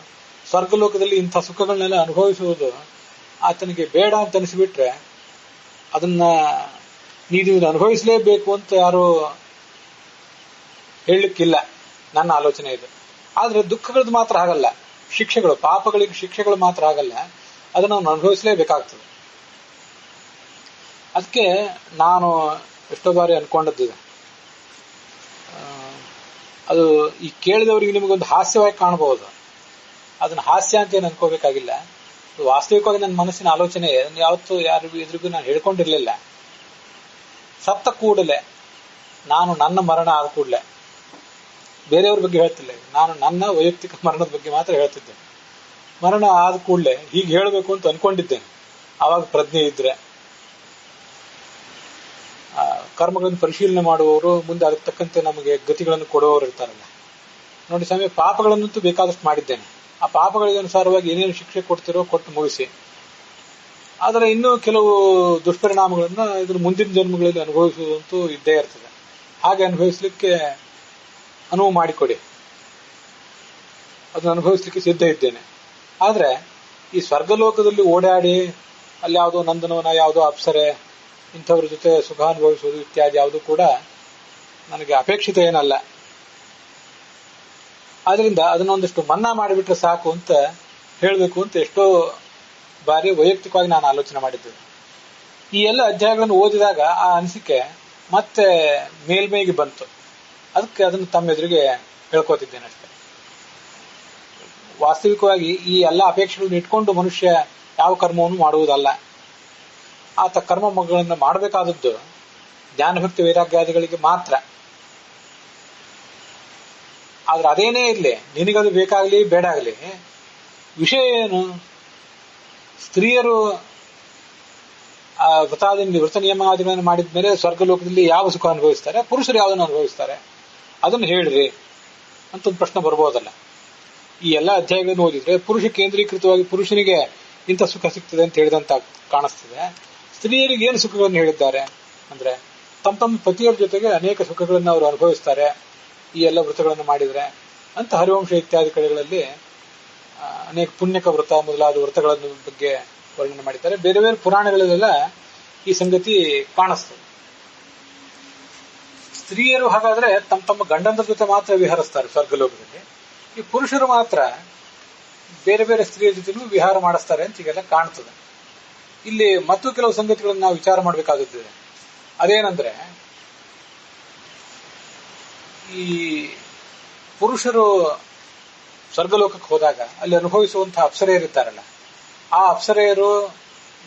ಸ್ವರ್ಗಲೋಕದಲ್ಲಿ ಇಂಥ ಸುಖಗಳನ್ನೆಲ್ಲ ಅನುಭವಿಸುವುದು ಆತನಿಗೆ ಬೇಡ ಅಂತ ಅನಿಸಿಬಿಟ್ರೆ, ಅದನ್ನ ನೀನು ಅನುಭವಿಸಲೇಬೇಕು ಅಂತ ಯಾರು ಹೇಳಲಿಕ್ಕಿಲ್ಲ. ನನ್ನ ಆಲೋಚನೆ ಇದು. ಆದ್ರೆ ದುಃಖಗಳದ್ದು ಮಾತ್ರ ಹಾಗಲ್ಲ, ಶಿಕ್ಷೆಗಳು, ಪಾಪಗಳಿಗೆ ಶಿಕ್ಷೆಗಳು ಮಾತ್ರ ಆಗಲ್ಲ, ಅದನ್ನು ಅವನು ಅನುಭವಿಸಲೇಬೇಕಾಗ್ತದೆ. ಅದಕ್ಕೆ ನಾನು ಎಷ್ಟೋ ಬಾರಿ ಅನ್ಕೊಂಡದ್ದಿದೆ, ಅದು ಈ ಕೇಳಿದವರಿಗೆ ನಿಮಗೊಂದು ಹಾಸ್ಯವಾಗಿ ಕಾಣಬಹುದು. ಅದನ್ನ ಹಾಸ್ಯ ಅಂತ ಏನು ಅನ್ಕೋಬೇಕಾಗಿಲ್ಲ. ವಾಸ್ತವಿಕವಾಗಿ ನನ್ನ ಮನಸ್ಸಿನ ಆಲೋಚನೆ ಯಾವತ್ತೂ ಯಾರಿಗೂ ಎದುರಿಗೂ ನಾನು ಹೇಳ್ಕೊಂಡಿರ್ಲಿಲ್ಲ. ಸತ್ತ ಕೂಡಲೇ ನಾನು ನನ್ನ ಮರಣ ಆದ ಕೂಡಲೇ ಬೇರೆಯವ್ರ ಬಗ್ಗೆ ಹೇಳ್ತಿಲ್ಲ, ನಾನು ನನ್ನ ವೈಯಕ್ತಿಕ ಮರಣದ ಬಗ್ಗೆ ಮಾತ್ರ ಹೇಳ್ತಿದ್ದೆ. ಮರಣ ಆದ ಕೂಡಲೇ ಹೀಗೆ ಹೇಳಬೇಕು ಅಂತ ಅನ್ಕೊಂಡಿದ್ದೇನೆ. ಆವಾಗ ಪ್ರಜ್ಞೆ ಇದ್ರೆ, ಕರ್ಮಗಳನ್ನು ಪರಿಶೀಲನೆ ಮಾಡುವವರು, ಮುಂದೆ ಅದಕ್ಕೆ ತಕ್ಕಂತೆ ನಮಗೆ ಗತಿಗಳನ್ನು ಕೊಡುವವರು ಇರ್ತಾರಲ್ಲ. ನೋಡಿ ಸ್ವಾಮಿ, ಪಾಪಗಳನ್ನಂತೂ ಬೇಕಾದಷ್ಟು ಮಾಡಿದ್ದೇನೆ. ಆ ಪಾಪಗಳಿಗೆ ಅನುಸಾರವಾಗಿ ಏನೇನು ಶಿಕ್ಷೆ ಕೊಡ್ತಿರೋ ಕೊಟ್ಟು ಮುಗಿಸಿ. ಆದರೆ ಇನ್ನೂ ಕೆಲವು ದುಷ್ಪರಿಣಾಮಗಳನ್ನ ಇದ್ರ ಮುಂದಿನ ಜನ್ಮಗಳಲ್ಲಿ ಅನುಭವಿಸುವುದಂತೂ ಇದ್ದೇ ಇರ್ತದೆ. ಹಾಗೆ ಅನುಭವಿಸ್ಲಿಕ್ಕೆ ಅನುವು ಮಾಡಿಕೊಡಿ, ಅದನ್ನು ಅನುಭವಿಸ್ಲಿಕ್ಕೆ ಸಿದ್ಧ ಇದ್ದೇನೆ. ಆದ್ರೆ ಈ ಸ್ವರ್ಗಲೋಕದಲ್ಲಿ ಓಡಾಡಿ ಅಲ್ಲಿ ಯಾವುದೋ ನಂದನವನ, ಯಾವುದೋ ಅಪ್ಸರೆ, ಇಂಥವ್ರ ಜೊತೆ ಸುಖ ಅನುಭವಿಸುವುದು ಇತ್ಯಾದಿ ಯಾವುದು ಕೂಡ ನನಗೆ ಅಪೇಕ್ಷಿತ ಏನಲ್ಲ. ಆದ್ರಿಂದ ಅದನ್ನೊಂದಿಷ್ಟು ಮನ್ನಾ ಮಾಡಿಬಿಟ್ರೆ ಸಾಕು ಅಂತ ಹೇಳಬೇಕು ಅಂತ ಎಷ್ಟೋ ಬಾರಿ ವೈಯಕ್ತಿಕವಾಗಿ ನಾನು ಆಲೋಚನೆ ಮಾಡಿದ್ದೇನೆ. ಈ ಎಲ್ಲ ಅಧ್ಯಾಯಗಳನ್ನು ಓದಿದಾಗ ಆ ಅನಿಸಿಕೆ ಮತ್ತೆ ಮೇಲ್ಮೈಗೆ ಬಂತು. ಅದಕ್ಕೆ ಅದನ್ನು ತಮ್ಮ ಎದುರಿಗೆ ಹೇಳ್ಕೋತಿದ್ದೇನೆ ಅಷ್ಟೇ. ವಾಸ್ತವಿಕವಾಗಿ ಈ ಎಲ್ಲ ಅಪೇಕ್ಷೆಗಳನ್ನು ಇಟ್ಕೊಂಡು ಮನುಷ್ಯ ಯಾವ ಕರ್ಮವನ್ನು ಮಾಡುವುದಲ್ಲ. ಆತ ಕರ್ಮಗಳನ್ನು ಮಾಡಬೇಕಾದದ್ದು ಜ್ಞಾನಭಕ್ತಿ ವೈರಾಗ್ಯಾದಿಗಳಿಗೆ ಮಾತ್ರ. ಆದ್ರೆ ಅದೇನೇ ಇರಲಿ, ನಿನಗದು ಬೇಕಾಗಲಿ ಬೇಡ ಆಗಲಿ, ವಿಷಯ ಏನು? ಸ್ತ್ರೀಯರು ವೃತ ನಿಯಮಾದಿಗಳನ್ನು ಮಾಡಿದ ಮೇಲೆ ಸ್ವರ್ಗಲೋಕದಲ್ಲಿ ಯಾವ ಸುಖ ಅನುಭವಿಸ್ತಾರೆ, ಪುರುಷರು ಯಾವುದನ್ನು ಅನುಭವಿಸ್ತಾರೆ, ಅದನ್ನು ಹೇಳ್ರಿ ಅಂತ ಒಂದು ಪ್ರಶ್ನೆ ಬರ್ಬೋದಲ್ಲ. ಈ ಎಲ್ಲ ಅಧ್ಯಾಯಗಳನ್ನು ಓದಿದ್ರೆ ಪುರುಷ ಕೇಂದ್ರೀಕೃತವಾಗಿ ಪುರುಷನಿಗೆ ಇಂಥ ಸುಖ ಸಿಗ್ತದೆ ಅಂತ ಹೇಳಿದಂತ ಕಾಣಿಸ್ತದೆ. ಸ್ತ್ರೀಯರಿಗೆ ಏನು ಸುಖಗಳನ್ನು ಹೇಳಿದ್ದಾರೆ ಅಂದ್ರೆ, ತಮ್ಮ ಪತಿಯರ ಜೊತೆಗೆ ಅನೇಕ ಸುಖಗಳನ್ನು ಅವರು ಅನುಭವಿಸ್ತಾರೆ ಈ ಎಲ್ಲ ವ್ರತಗಳನ್ನು ಮಾಡಿದ್ರೆ ಅಂತ ಹರಿವಂಶ ಇತ್ಯಾದಿ ಕಡೆಗಳಲ್ಲಿ ಅನೇಕ ಪುಣ್ಯಕ ವ್ರತ ಮೊದಲಾದ ವ್ರತಗಳನ್ನು ಬಗ್ಗೆ ವರ್ಣನೆ ಮಾಡಿದ್ದಾರೆ. ಬೇರೆ ಬೇರೆ ಪುರಾಣಗಳಲ್ಲೆಲ್ಲ ಈ ಸಂಗತಿ ಕಾಣಿಸ್ತದೆ. ಸ್ತ್ರೀಯರು ಹಾಗಾದ್ರೆ ತಮ್ಮ ಗಂಡಂದ್ರ ಜೊತೆ ಮಾತ್ರ ವಿಹರಿಸ್ತಾರೆ ಸ್ವರ್ಗಲೋಕದಲ್ಲಿ. ಈ ಪುರುಷರು ಮಾತ್ರ ಬೇರೆ ಬೇರೆ ಸ್ತ್ರೀಯರ ಜೊತೆನೂ ವಿಹಾರ ಮಾಡಿಸ್ತಾರೆ ಅಂತ ಈಗೆಲ್ಲ ಕಾಣ್ತದೆ. ಇಲ್ಲಿ ಮತ್ತು ಕೆಲವು ಸಂಗತಿಗಳನ್ನು ನಾವು ವಿಚಾರ ಮಾಡಬೇಕಾಗುತ್ತದೆ. ಅದೇನಂದ್ರೆ, ಈ ಪುರುಷರು ಸ್ವರ್ಗಲೋಕಕ್ಕೆ ಹೋದಾಗ ಅಲ್ಲಿ ಅನುಭವಿಸುವಂತಹ ಅಪ್ಸರೆಯರಿದ್ದಾರಲ್ಲ, ಆ ಅಪ್ಸರೆಯರು,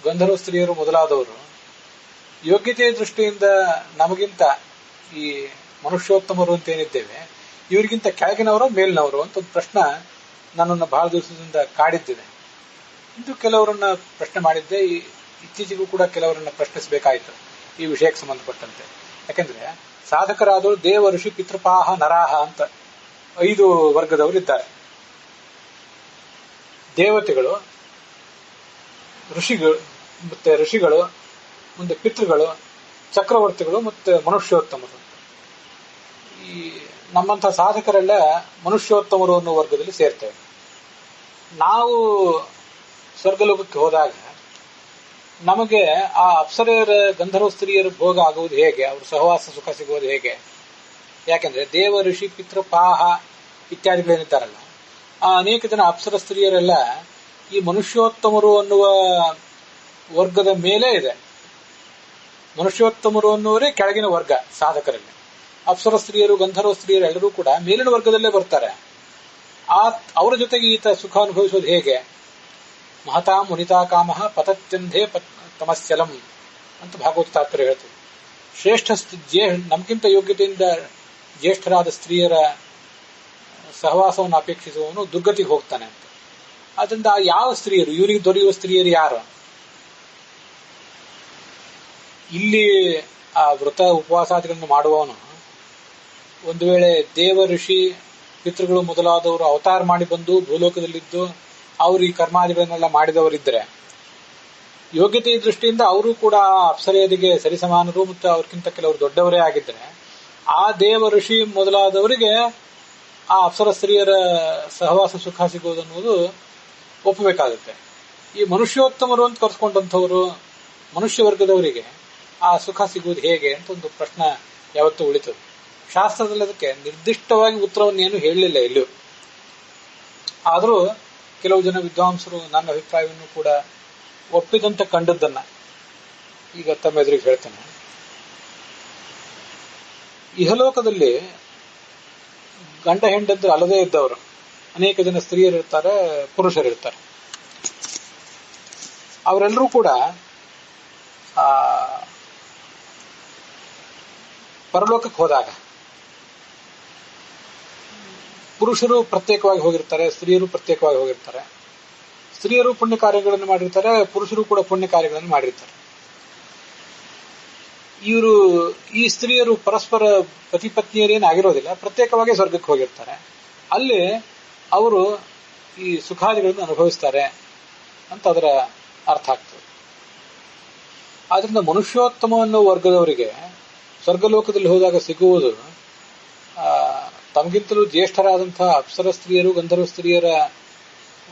ಗಂಧರ್ವ ಸ್ತ್ರೀಯರು ಮೊದಲಾದವರು ಯೋಗ್ಯತೆಯ ದೃಷ್ಟಿಯಿಂದ ನಮಗಿಂತ ಈ ಮನುಷ್ಯೋತ್ತಮರು ಅಂತ ಏನಿದ್ದೇವೆ ಇವರಿಗಿಂತ ಕೆಳಗಿನವರು ಮೇಲಿನವರು ಅಂತ ಒಂದು ಪ್ರಶ್ನೆ ನನ್ನನ್ನು ಬಹಳ ದಿವಸದಿಂದ ಕಾಡಿದ್ದಿದೆ. ಇಂದು ಕೆಲವರನ್ನ ಪ್ರಶ್ನೆ ಮಾಡಿದ್ದೆ. ಇತ್ತೀಚೆಗೂ ಕೂಡ ಕೆಲವರನ್ನ ಪ್ರಶ್ನಿಸಬೇಕಾಯಿತು ಈ ವಿಷಯಕ್ಕೆ ಸಂಬಂಧಪಟ್ಟಂತೆ. ಯಾಕೆಂದ್ರೆ ಸಾಧಕರಾದವರು ದೇವ, ಋಷಿ, ಪಿತೃಪಾಹ, ನರಾಹ ಅಂತ 5 ವರ್ಗದವರಿದ್ದಾರೆ. ದೇವತೆಗಳು, ಋಷಿಗಳು, ಮುಂದೆ ಪಿತೃಗಳು, ಚಕ್ರವರ್ತಿಗಳು ಮತ್ತೆ ಮನುಷ್ಯೋತ್ತಮರು. ಈ ನಮ್ಮಂತಹ ಸಾಧಕರೆಲ್ಲ ಮನುಷ್ಯೋತ್ತಮರು ಅನ್ನೋ ವರ್ಗದಲ್ಲಿ ಸೇರ್ತೇವೆ. ನಾವು ಸ್ವರ್ಗಲೋಕಕ್ಕೆ ಹೋದಾಗ ನಮಗೆ ಆ ಅಪ್ಸರೆಯರ, ಗಂಧರ್ವ ಸ್ತ್ರೀಯರ ಭೋಗ ಆಗುವುದು ಹೇಗೆ, ಅವ್ರ ಸಹವಾಸ ಸುಖ ಸಿಗುವುದು ಹೇಗೆ? ಯಾಕೆಂದ್ರೆ ದೇವ, ಋಷಿ, ಪಿತೃಪಾಹ ಇತ್ಯಾದಿಗಳೇನಿದ್ದಾರಲ್ಲ, ಆ ಅನೇಕ ಜನ ಅಪ್ಸರ ಸ್ತ್ರೀಯರೆಲ್ಲ ಈ ಮನುಷ್ಯೋತ್ತಮರು ಅನ್ನುವ ವರ್ಗದ ಮೇಲೆ ಇದೆ. ಮನುಷ್ಯೋತ್ತಮರು ಅನ್ನುವರೇ ಕೆಳಗಿನ ವರ್ಗ ಸಾಧಕರಲ್ಲಿ. ಅಪ್ಸರ ಸ್ತ್ರೀಯರು ಗಂಧರ್ವ ಸ್ತ್ರೀಯರು ಎಲ್ಲರೂ ಕೂಡ ಮೇಲಿನ ವರ್ಗದಲ್ಲೇ ಬರ್ತಾರೆ. ಅವರ ಜೊತೆಗೆ ಈತ ಸುಖ ಅನುಭವಿಸೋದು ಹೇಗೆ? ಮಹತಾ ಮುನಿತಾ ಕಾಮಃ ಪತತ್ಯಂಧೇ ತಮಸ್ಯಲಂ ಅಂತ ಭಾಗವತ ತಾತ್ಪರ್ಯ ಹೇಳ್ತದೆ. ಶ್ರೇಷ್ಠ ನಮ್ಗಿಂತ ಯೋಗ್ಯತೆಯಿಂದ ಜ್ಯೇಷ್ಠರಾದ ಸ್ತ್ರೀಯರ ಸಹವಾಸವನ್ನು ಅಪೇಕ್ಷಿಸುವವನು ದುರ್ಗತಿಗೆ ಹೋಗ್ತಾನೆ ಅಂತ. ಆದ್ರಿಂದ ಯಾವ ಸ್ತ್ರೀಯರು, ಇವರಿಗೆ ದೊರೆಯುವ ಸ್ತ್ರೀಯರು ಯಾರು? ಇಲ್ಲಿ ಆ ವ್ರತ ಉಪವಾಸಾದಿಗಳನ್ನು ಮಾಡುವವನು ಒಂದು ವೇಳೆ ದೇವ ಋಷಿ ಪಿತೃಗಳು ಮೊದಲಾದವರು ಅವತಾರ ಮಾಡಿ ಬಂದು ಭೂಲೋಕದಲ್ಲಿದ್ದು ಅವರು ಈ ಕರ್ಮಾದಿಗಳನ್ನೆಲ್ಲ ಮಾಡಿದವರಿದ್ದರೆ, ಯೋಗ್ಯತೆಯ ದೃಷ್ಟಿಯಿಂದ ಅವರು ಕೂಡ ಅಪ್ಸರೆಯರಿಗೆ ಸರಿಸಮಾನರು ಮತ್ತು ಅವ್ರಿಗಿಂತ ಕೆಲವರು ದೊಡ್ಡವರೇ ಆಗಿದ್ದರೆ, ಆ ದೇವ ಋಷಿ ಮೊದಲಾದವರಿಗೆ ಆ ಅಪ್ಸರ ಸ್ತ್ರೀಯರ ಸಹವಾಸ ಸುಖ ಸಿಗೋದನ್ನುವುದು ಒಪ್ಪಬೇಕಾಗುತ್ತೆ. ಈ ಮನುಷ್ಯೋತ್ತಮರು ಅಂತ ಕರೆಸ್ಕೊಂಡಂಥವರು ಮನುಷ್ಯ ವರ್ಗದವರಿಗೆ ಆ ಸುಖ ಸಿಗುವುದು ಹೇಗೆ ಅಂತ ಒಂದು ಪ್ರಶ್ನೆ ಯಾವತ್ತೂ ಉಳಿತದೆ. ಶಾಸ್ತ್ರದಲ್ಲಿ ಅದಕ್ಕೆ ನಿರ್ದಿಷ್ಟವಾಗಿ ಉತ್ತರವನ್ನು ಏನು ಹೇಳಲಿಲ್ಲ ಎಲ್ಲೂ. ಆದರೂ ಕೆಲವು ಜನ ವಿದ್ವಾಂಸರು ನನ್ನ ಅಭಿಪ್ರಾಯವನ್ನು ಕೂಡ ಒಪ್ಪಿದಂತೆ ಕಂಡದ್ದನ್ನ ಈಗ ತಮ್ಮ ಎದುರಿಗೆ ಹೇಳ್ತೇನೆ. ಇಹಲೋಕದಲ್ಲಿ ಗಂಡ ಹೆಂಡಂದ್ರೆ ಅಲ್ಲದೇ ಇದ್ದವರು ಅನೇಕ ಜನ ಸ್ತ್ರೀಯರಿರ್ತಾರೆ, ಪುರುಷರಿರ್ತಾರೆ. ಅವರೆಲ್ಲರೂ ಕೂಡ ಪರಲೋಕಕ್ಕೆ ಹೋದಾಗ ಪುರುಷರು ಪ್ರತ್ಯೇಕವಾಗಿ ಹೋಗಿರ್ತಾರೆ, ಸ್ತ್ರೀಯರು ಪ್ರತ್ಯೇಕವಾಗಿ ಹೋಗಿರ್ತಾರೆ. ಸ್ತ್ರೀಯರು ಪುಣ್ಯ ಕಾರ್ಯಗಳನ್ನು ಮಾಡಿರ್ತಾರೆ, ಪುರುಷರು ಕೂಡ ಪುಣ್ಯ ಕಾರ್ಯಗಳನ್ನು ಮಾಡಿರ್ತಾರೆ. ಈ ಸ್ತ್ರೀಯರು ಪರಸ್ಪರ ಪತಿ ಪತ್ನಿಯರೇನು ಆಗಿರೋದಿಲ್ಲ, ಪ್ರತ್ಯೇಕವಾಗಿ ಸ್ವರ್ಗಕ್ಕೆ ಹೋಗಿರ್ತಾರೆ. ಅಲ್ಲಿ ಅವರು ಈ ಸುಖಾದಿಗಳನ್ನು ಅನುಭವಿಸ್ತಾರೆ ಅಂತ ಅದರ ಅರ್ಥ ಆಗ್ತದೆ. ಆದ್ರಿಂದ ಮನುಷ್ಯೋತ್ತಮ ಅನ್ನೋ ವರ್ಗದವರಿಗೆ ಸ್ವರ್ಗಲೋಕದಲ್ಲಿ ಹೋದಾಗ ಸಿಗುವುದು ತಮಗಿಂತಲೂ ಜ್ಯೇಷ್ಠರಾದಂತಹ ಅಪ್ಸರ ಸ್ತ್ರೀಯರು ಗಂಧರ್ವ ಸ್ತ್ರೀಯರ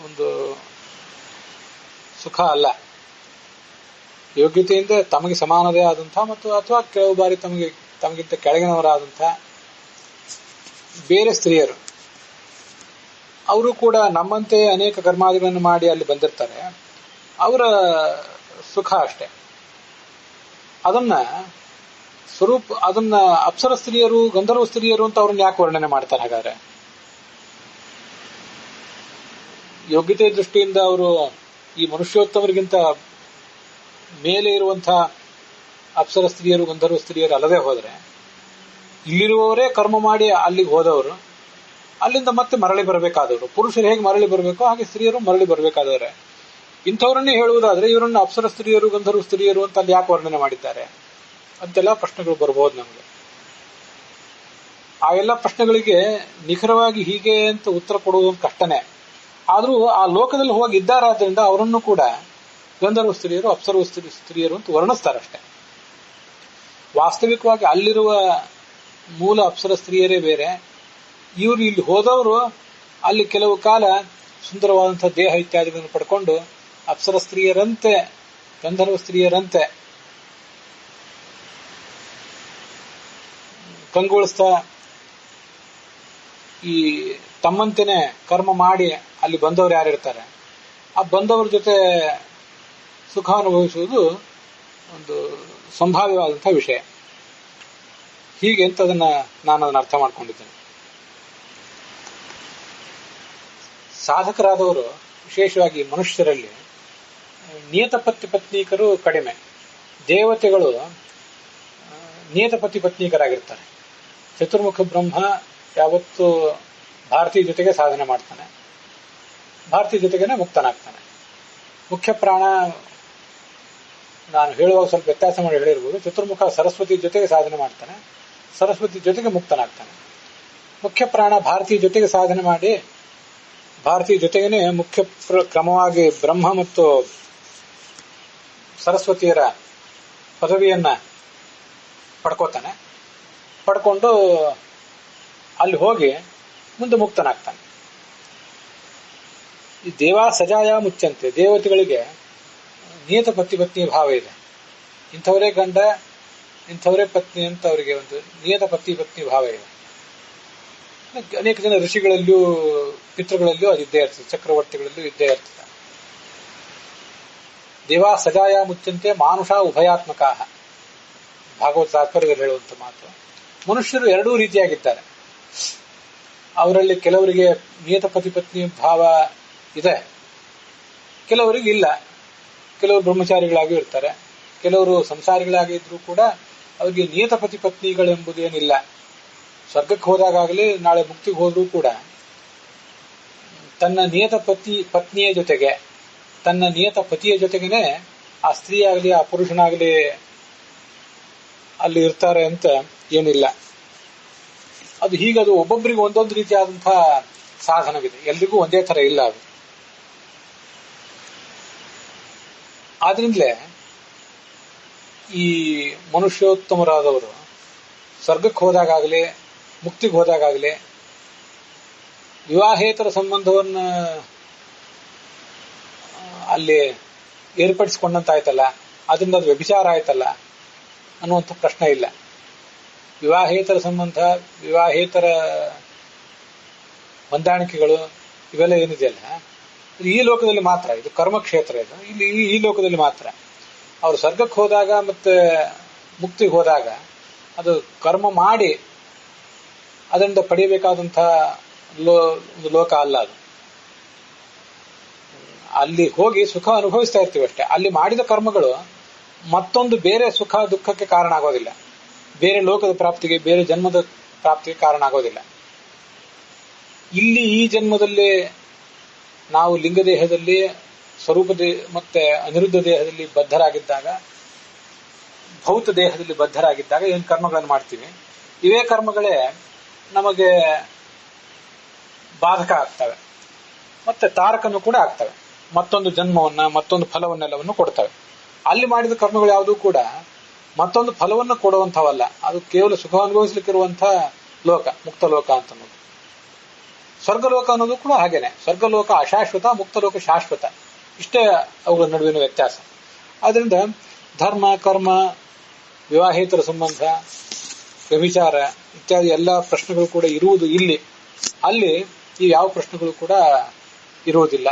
ಒಂದು ಸುಖ ಅಲ್ಲ. ಯೋಗ್ಯತೆಯಿಂದ ತಮಗೆ ಸಮಾನದೇ ಆದಂತಹ ಮತ್ತು ಅಥವಾ ಕೆಲವು ಬಾರಿ ತಮಗಿಂತ ಕೆಳಗಿನವರಾದಂತಹ ಬೇರೆ ಸ್ತ್ರೀಯರು, ಅವರು ಕೂಡ ನಮ್ಮಂತೆ ಅನೇಕ ಕರ್ಮಾದಿಗಳನ್ನು ಮಾಡಿ ಅಲ್ಲಿ ಬಂದಿರ್ತಾರೆ. ಅವರ ಸುಖ ಅಷ್ಟೇ. ಅದನ್ನ ಅಪ್ಸರ ಸ್ತ್ರೀಯರು ಗಂಧರ್ವ ಸ್ತ್ರೀಯರು ಅಂತ ಅವ್ರನ್ನ ಯಾಕೆ ವರ್ಣನೆ ಮಾಡ್ತಾರೆ? ಹಾಗಾದ್ರೆ ಯೋಗ್ಯತೆ ದೃಷ್ಟಿಯಿಂದ ಅವರು ಈ ಮನುಷ್ಯೋತ್ತಮರಿಗಿಂತ ಮೇಲೆ ಇರುವಂತಹ ಅಪ್ಸರ ಸ್ತ್ರೀಯರು ಗಂಧರ್ವ ಸ್ತ್ರೀಯರು ಅಲ್ಲದೆ ಹೋದರೆ, ಇಲ್ಲಿರುವವರೇ ಕರ್ಮ ಮಾಡಿ ಅಲ್ಲಿಗೆ ಹೋದವರು, ಅಲ್ಲಿಂದ ಮತ್ತೆ ಮರಳಿ ಬರಬೇಕಾದವರು. ಪುರುಷರು ಹೇಗೆ ಮರಳಿ ಬರಬೇಕೋ ಹಾಗೆ ಸ್ತ್ರೀಯರು ಮರಳಿ ಬರಬೇಕಾದವರೇ. ಇಂಥವರನ್ನೇ ಹೇಳುವುದಾದ್ರೆ ಇವರನ್ನು ಅಪ್ಸರ ಸ್ತ್ರೀಯರು ಗಂಧರ್ವ ಸ್ತ್ರೀಯರು ಅಂತ ಅಲ್ಲಿ ಯಾಕೆ ವರ್ಣನೆ ಮಾಡಿದ್ದಾರೆ ಅಂತೆಲ್ಲ ಪ್ರಶ್ನೆಗಳು ಬರಬಹುದು ನಮಗೆ. ಆ ಎಲ್ಲ ಪ್ರಶ್ನೆಗಳಿಗೆ ನಿಖರವಾಗಿ ಹೀಗೆ ಅಂತ ಉತ್ತರ ಕೊಡುವುದು ಕಷ್ಟನೇ. ಆದರೂ ಆ ಲೋಕದಲ್ಲಿ ಹೋಗಿದ್ದಾರಾದ್ರಿಂದ ಅವರನ್ನು ಕೂಡ ಗಂಧರ್ವ ಸ್ತ್ರೀಯರು ಅಪ್ಸರ್ವ ಸ್ತ್ರೀಯರು ಅಂತ ವರ್ಣಿಸ್ತಾರಷ್ಟೇ. ವಾಸ್ತವಿಕವಾಗಿ ಅಲ್ಲಿರುವ ಮೂಲ ಅಪ್ಸರ ಸ್ತ್ರೀಯರೇ ಬೇರೆ. ಇವರು ಇಲ್ಲಿ ಹೋದವರು ಅಲ್ಲಿ ಕೆಲವು ಕಾಲ ಸುಂದರವಾದಂತಹ ದೇಹ ಇತ್ಯಾದಿಗಳನ್ನು ಪಡ್ಕೊಂಡು ಅಪ್ಸರ ಸ್ತ್ರೀಯರಂತೆ ಗಂಧರ್ವ ಸ್ತ್ರೀಯರಂತೆ ಕಂಗೊಳಿಸ್ತಾ ಈ ತಮ್ಮಂತೆನೆ ಕರ್ಮ ಮಾಡಿ ಅಲ್ಲಿ ಬಂದವರು ಯಾರಿರ್ತಾರೆ ಆ ಬಂದವರ ಜೊತೆ ಸುಖ ಅನುಭವಿಸುವುದು ಒಂದು ಸಂಭಾವ್ಯವಾದಂತಹ ವಿಷಯ. ಹೀಗೆ ಅಂತ ನಾನು ಅದನ್ನು ಅರ್ಥ ಮಾಡ್ಕೊಂಡಿದ್ದೇನೆ. ಸಾಧಕರಾದವರು ವಿಶೇಷವಾಗಿ ಮನುಷ್ಯರಲ್ಲಿ ನಿಯತ ಪತ್ನಿಕರು ಕಡಿಮೆ. ದೇವತೆಗಳು ನಿಯತ ಪತ್ನಿಕರಾಗಿರ್ತಾರೆ. ಚತುರ್ಮುಖ ಬ್ರಹ್ಮ ಯಾವತ್ತು ಭಾರತೀಯ ಜೊತೆಗೆ ಸಾಧನೆ ಮಾಡ್ತಾನೆ, ಭಾರತೀಯ ಜೊತೆಗೇನೆ ಮುಕ್ತನಾಗ್ತಾನೆ. ಮುಖ್ಯ ಪ್ರಾಣ ನಾನು ಹೇಳುವಾಗ ಸ್ವಲ್ಪ ವ್ಯತ್ಯಾಸ ಮಾಡಿ ಹೇಳಿರ್ಬೋದು. ಚತುರ್ಮುಖ ಸರಸ್ವತಿ ಜೊತೆಗೆ ಸಾಧನೆ ಮಾಡ್ತಾನೆ, ಸರಸ್ವತಿ ಜೊತೆಗೆ ಮುಕ್ತನಾಗ್ತಾನೆ. ಮುಖ್ಯ ಪ್ರಾಣ ಭಾರತೀಯ ಜೊತೆಗೆ ಸಾಧನೆ ಮಾಡಿ ಭಾರತೀಯ ಜೊತೆಗೇನೆ ಮುಖ್ಯ ಕ್ರಮವಾಗಿ ಬ್ರಹ್ಮ ಮತ್ತು ಸರಸ್ವತಿಯರ ಪದವಿಯನ್ನ ಪಡ್ಕೋತಾನೆ. ಪಡ್ಕೊಂಡು ಅಲ್ಲಿ ಹೋಗಿ ಮುಂದೆ ಮುಕ್ತನಾಗ್ತಾನೆ. ಈ ದೇವಾ ಸಜಾಯ ಮುಚ್ಚಂತೆ, ದೇವತೆಗಳಿಗೆ ನಿಯತ ಪತ್ನಿ ಭಾವ ಇದೆ. ಇಂಥವರೇ ಗಂಡ ಇಂಥವರೇ ಪತ್ನಿ ಅಂತ ಅವರಿಗೆ ಒಂದು ನಿಯತ ಪತ್ನಿ ಭಾವ ಇದೆ. ಅನೇಕ ಜನ ಋಷಿಗಳಲ್ಲಿಯೂ ಪಿತೃಗಳಲ್ಲಿಯೂ ಅದು ಇದ್ದೇ ಇರ್ತದೆ, ಚಕ್ರವರ್ತಿಗಳಲ್ಲಿಯೂ ಇದ್ದೇ ಇರ್ತದೆ. ದೇವಾ ಸಜಾಯ ಮುಚ್ಚಂತೆ ಮಾನುಷ ಉಭಯಾತ್ಮಕ ಭಾಗವತ ತಾತ್ಪರ್ಯದಲ್ಲಿ ಹೇಳುವಂತ ಮಾತು. ಮನುಷ್ಯರು ಎರಡೂ ರೀತಿಯಾಗಿದ್ದಾರೆ. ಅವರಲ್ಲಿ ಕೆಲವರಿಗೆ ನಿಯತ ಪತಿ ಪತ್ನಿ ಭಾವ ಇದೆ, ಕೆಲವರಿಗೆ ಇಲ್ಲ. ಕೆಲವರು ಬ್ರಹ್ಮಚಾರಿಗಳಾಗಿ ಇರ್ತಾರೆ, ಕೆಲವರು ಸಂಸಾರಿಗಳಾಗಿದ್ರು ಕೂಡ ಅವರಿಗೆ ನಿಯತ ಪತಿ ಪತ್ನಿಗಳೆಂಬುದೇನಿಲ್ಲ. ಸ್ವರ್ಗಕ್ಕೆ ಹೋದಾಗಲಿ ನಾಳೆ ಮುಕ್ತಿಗೆ ಹೋದ್ರೂ ಕೂಡ ತನ್ನ ನಿಯತ ಪತ್ನಿಯ ಜೊತೆಗೆ, ತನ್ನ ನಿಯತ ಪತಿಯ ಜೊತೆಗೇನೆ ಆ ಸ್ತ್ರೀ ಆಗಲಿ ಆ ಪುರುಷನಾಗಲಿ ಅಲ್ಲಿ ಇರ್ತಾರೆ ಅಂತ ಏನಿಲ್ಲ. ಅದು ಹೀಗದು ಒಬ್ಬೊಬ್ಬರಿಗೆ ಒಂದೊಂದು ರೀತಿಯಾದಂತಹ ಸಾಧನವಿದೆ, ಎಲ್ರಿಗೂ ಒಂದೇ ತರ ಇಲ್ಲ ಅದು. ಆದ್ರಿಂದಲೇ ಈ ಮನುಷ್ಯೋತ್ತಮರಾದವರು ಸ್ವರ್ಗಕ್ಕೆ ಹೋದಾಗಲಿ ಮುಕ್ತಿಗೆ ಹೋದಾಗಲಿ ವಿವಾಹೇತರ ಸಂಬಂಧವನ್ನು ಅಲ್ಲಿ ಏರ್ಪಡಿಸಿಕೊಂಡಂತಾಯ್ತಲ್ಲ, ಅದರಿಂದ ಅದು ವ್ಯಭಿಚಾರ ಆಯ್ತಲ್ಲ ಅನ್ನುವಂಥ ಪ್ರಶ್ನೆ ಇಲ್ಲ. ವಿವಾಹೇತರ ಸಂಬಂಧ, ವಿವಾಹೇತರ ಹೊಂದಾಣಿಕೆಗಳು ಇವೆಲ್ಲ ಏನಿದೆಯಲ್ಲ, ಇದು ಈ ಲೋಕದಲ್ಲಿ ಮಾತ್ರ. ಇದು ಕರ್ಮಕ್ಷೇತ್ರ, ಇದು ಇಲ್ಲಿ ಈ ಲೋಕದಲ್ಲಿ ಮಾತ್ರ. ಅವರು ಸ್ವರ್ಗಕ್ಕೆ ಹೋದಾಗ ಮತ್ತೆ ಮುಕ್ತಿಗೆ ಹೋದಾಗ ಅದು ಕರ್ಮ ಮಾಡಿ ಅದರಿಂದ ಪಡೆಯಬೇಕಾದಂತಹ ಒಂದು ಲೋಕ ಅಲ್ಲ ಅದು. ಅಲ್ಲಿ ಹೋಗಿ ಸುಖ ಅನುಭವಿಸ್ತಾ ಇರ್ತೀವಿ ಅಷ್ಟೇ. ಅಲ್ಲಿ ಮಾಡಿದ ಕರ್ಮಗಳು ಮತ್ತೊಂದು ಬೇರೆ ಸುಖ ದುಃಖಕ್ಕೆ ಕಾರಣ ಆಗೋದಿಲ್ಲ, ಬೇರೆ ಲೋಕದ ಪ್ರಾಪ್ತಿಗೆ, ಬೇರೆ ಜನ್ಮದ ಪ್ರಾಪ್ತಿಗೆ ಕಾರಣ ಆಗೋದಿಲ್ಲ. ಇಲ್ಲಿ ಈ ಜನ್ಮದಲ್ಲಿ ನಾವು ಲಿಂಗದೇಹದಲ್ಲಿ ಸ್ವರೂಪ ಮತ್ತೆ ಅನಿರುದ್ಧ ದೇಹದಲ್ಲಿ ಬದ್ಧರಾಗಿದ್ದಾಗ, ಭೌತ ದೇಹದಲ್ಲಿ ಬದ್ಧರಾಗಿದ್ದಾಗ ಏನು ಕರ್ಮಗಳನ್ನು ಮಾಡ್ತೀವಿ, ಇವೇ ಕರ್ಮಗಳೇ ನಮಗೆ ಬಾಧಕ ಆಗ್ತವೆ, ಮತ್ತೆ ತಾರಕನು ಕೂಡ ಆಗ್ತವೆ. ಮತ್ತೊಂದು ಜನ್ಮವನ್ನ, ಮತ್ತೊಂದು ಫಲವನ್ನೆಲ್ಲವನ್ನು ಕೊಡ್ತವೆ. ಅಲ್ಲಿ ಮಾಡಿದ ಕರ್ಮಗಳು ಯಾವುದೂ ಕೂಡ ಮತ್ತೊಂದು ಫಲವನ್ನು ಕೊಡುವಂಥವಲ್ಲ. ಅದು ಕೇವಲ ಸುಖ ಅನುಭವಿಸಲಿಕ್ಕಿರುವಂತಹ ಲೋಕ, ಮುಕ್ತ ಲೋಕ ಅಂತ ಅನ್ನೋದು. ಸ್ವರ್ಗಲೋಕ ಅನ್ನೋದು ಕೂಡ ಹಾಗೇನೆ. ಸ್ವರ್ಗಲೋಕ ಅಶಾಶ್ವತ, ಮುಕ್ತಲೋಕ ಶಾಶ್ವತ. ಇಷ್ಟೇ ಅವುಗಳ ನಡುವಿನ ವ್ಯತ್ಯಾಸ. ಆದ್ರಿಂದ ಧರ್ಮ, ಕರ್ಮ, ವಿವಾಹೇತರ ಸಂಬಂಧ, ವ್ಯಭಿಚಾರ ಇತ್ಯಾದಿ ಎಲ್ಲ ಪ್ರಶ್ನೆಗಳು ಕೂಡ ಇರುವುದು ಇಲ್ಲಿ. ಅಲ್ಲಿ ಈ ಯಾವ ಪ್ರಶ್ನೆಗಳು ಕೂಡ ಇರುವುದಿಲ್ಲ.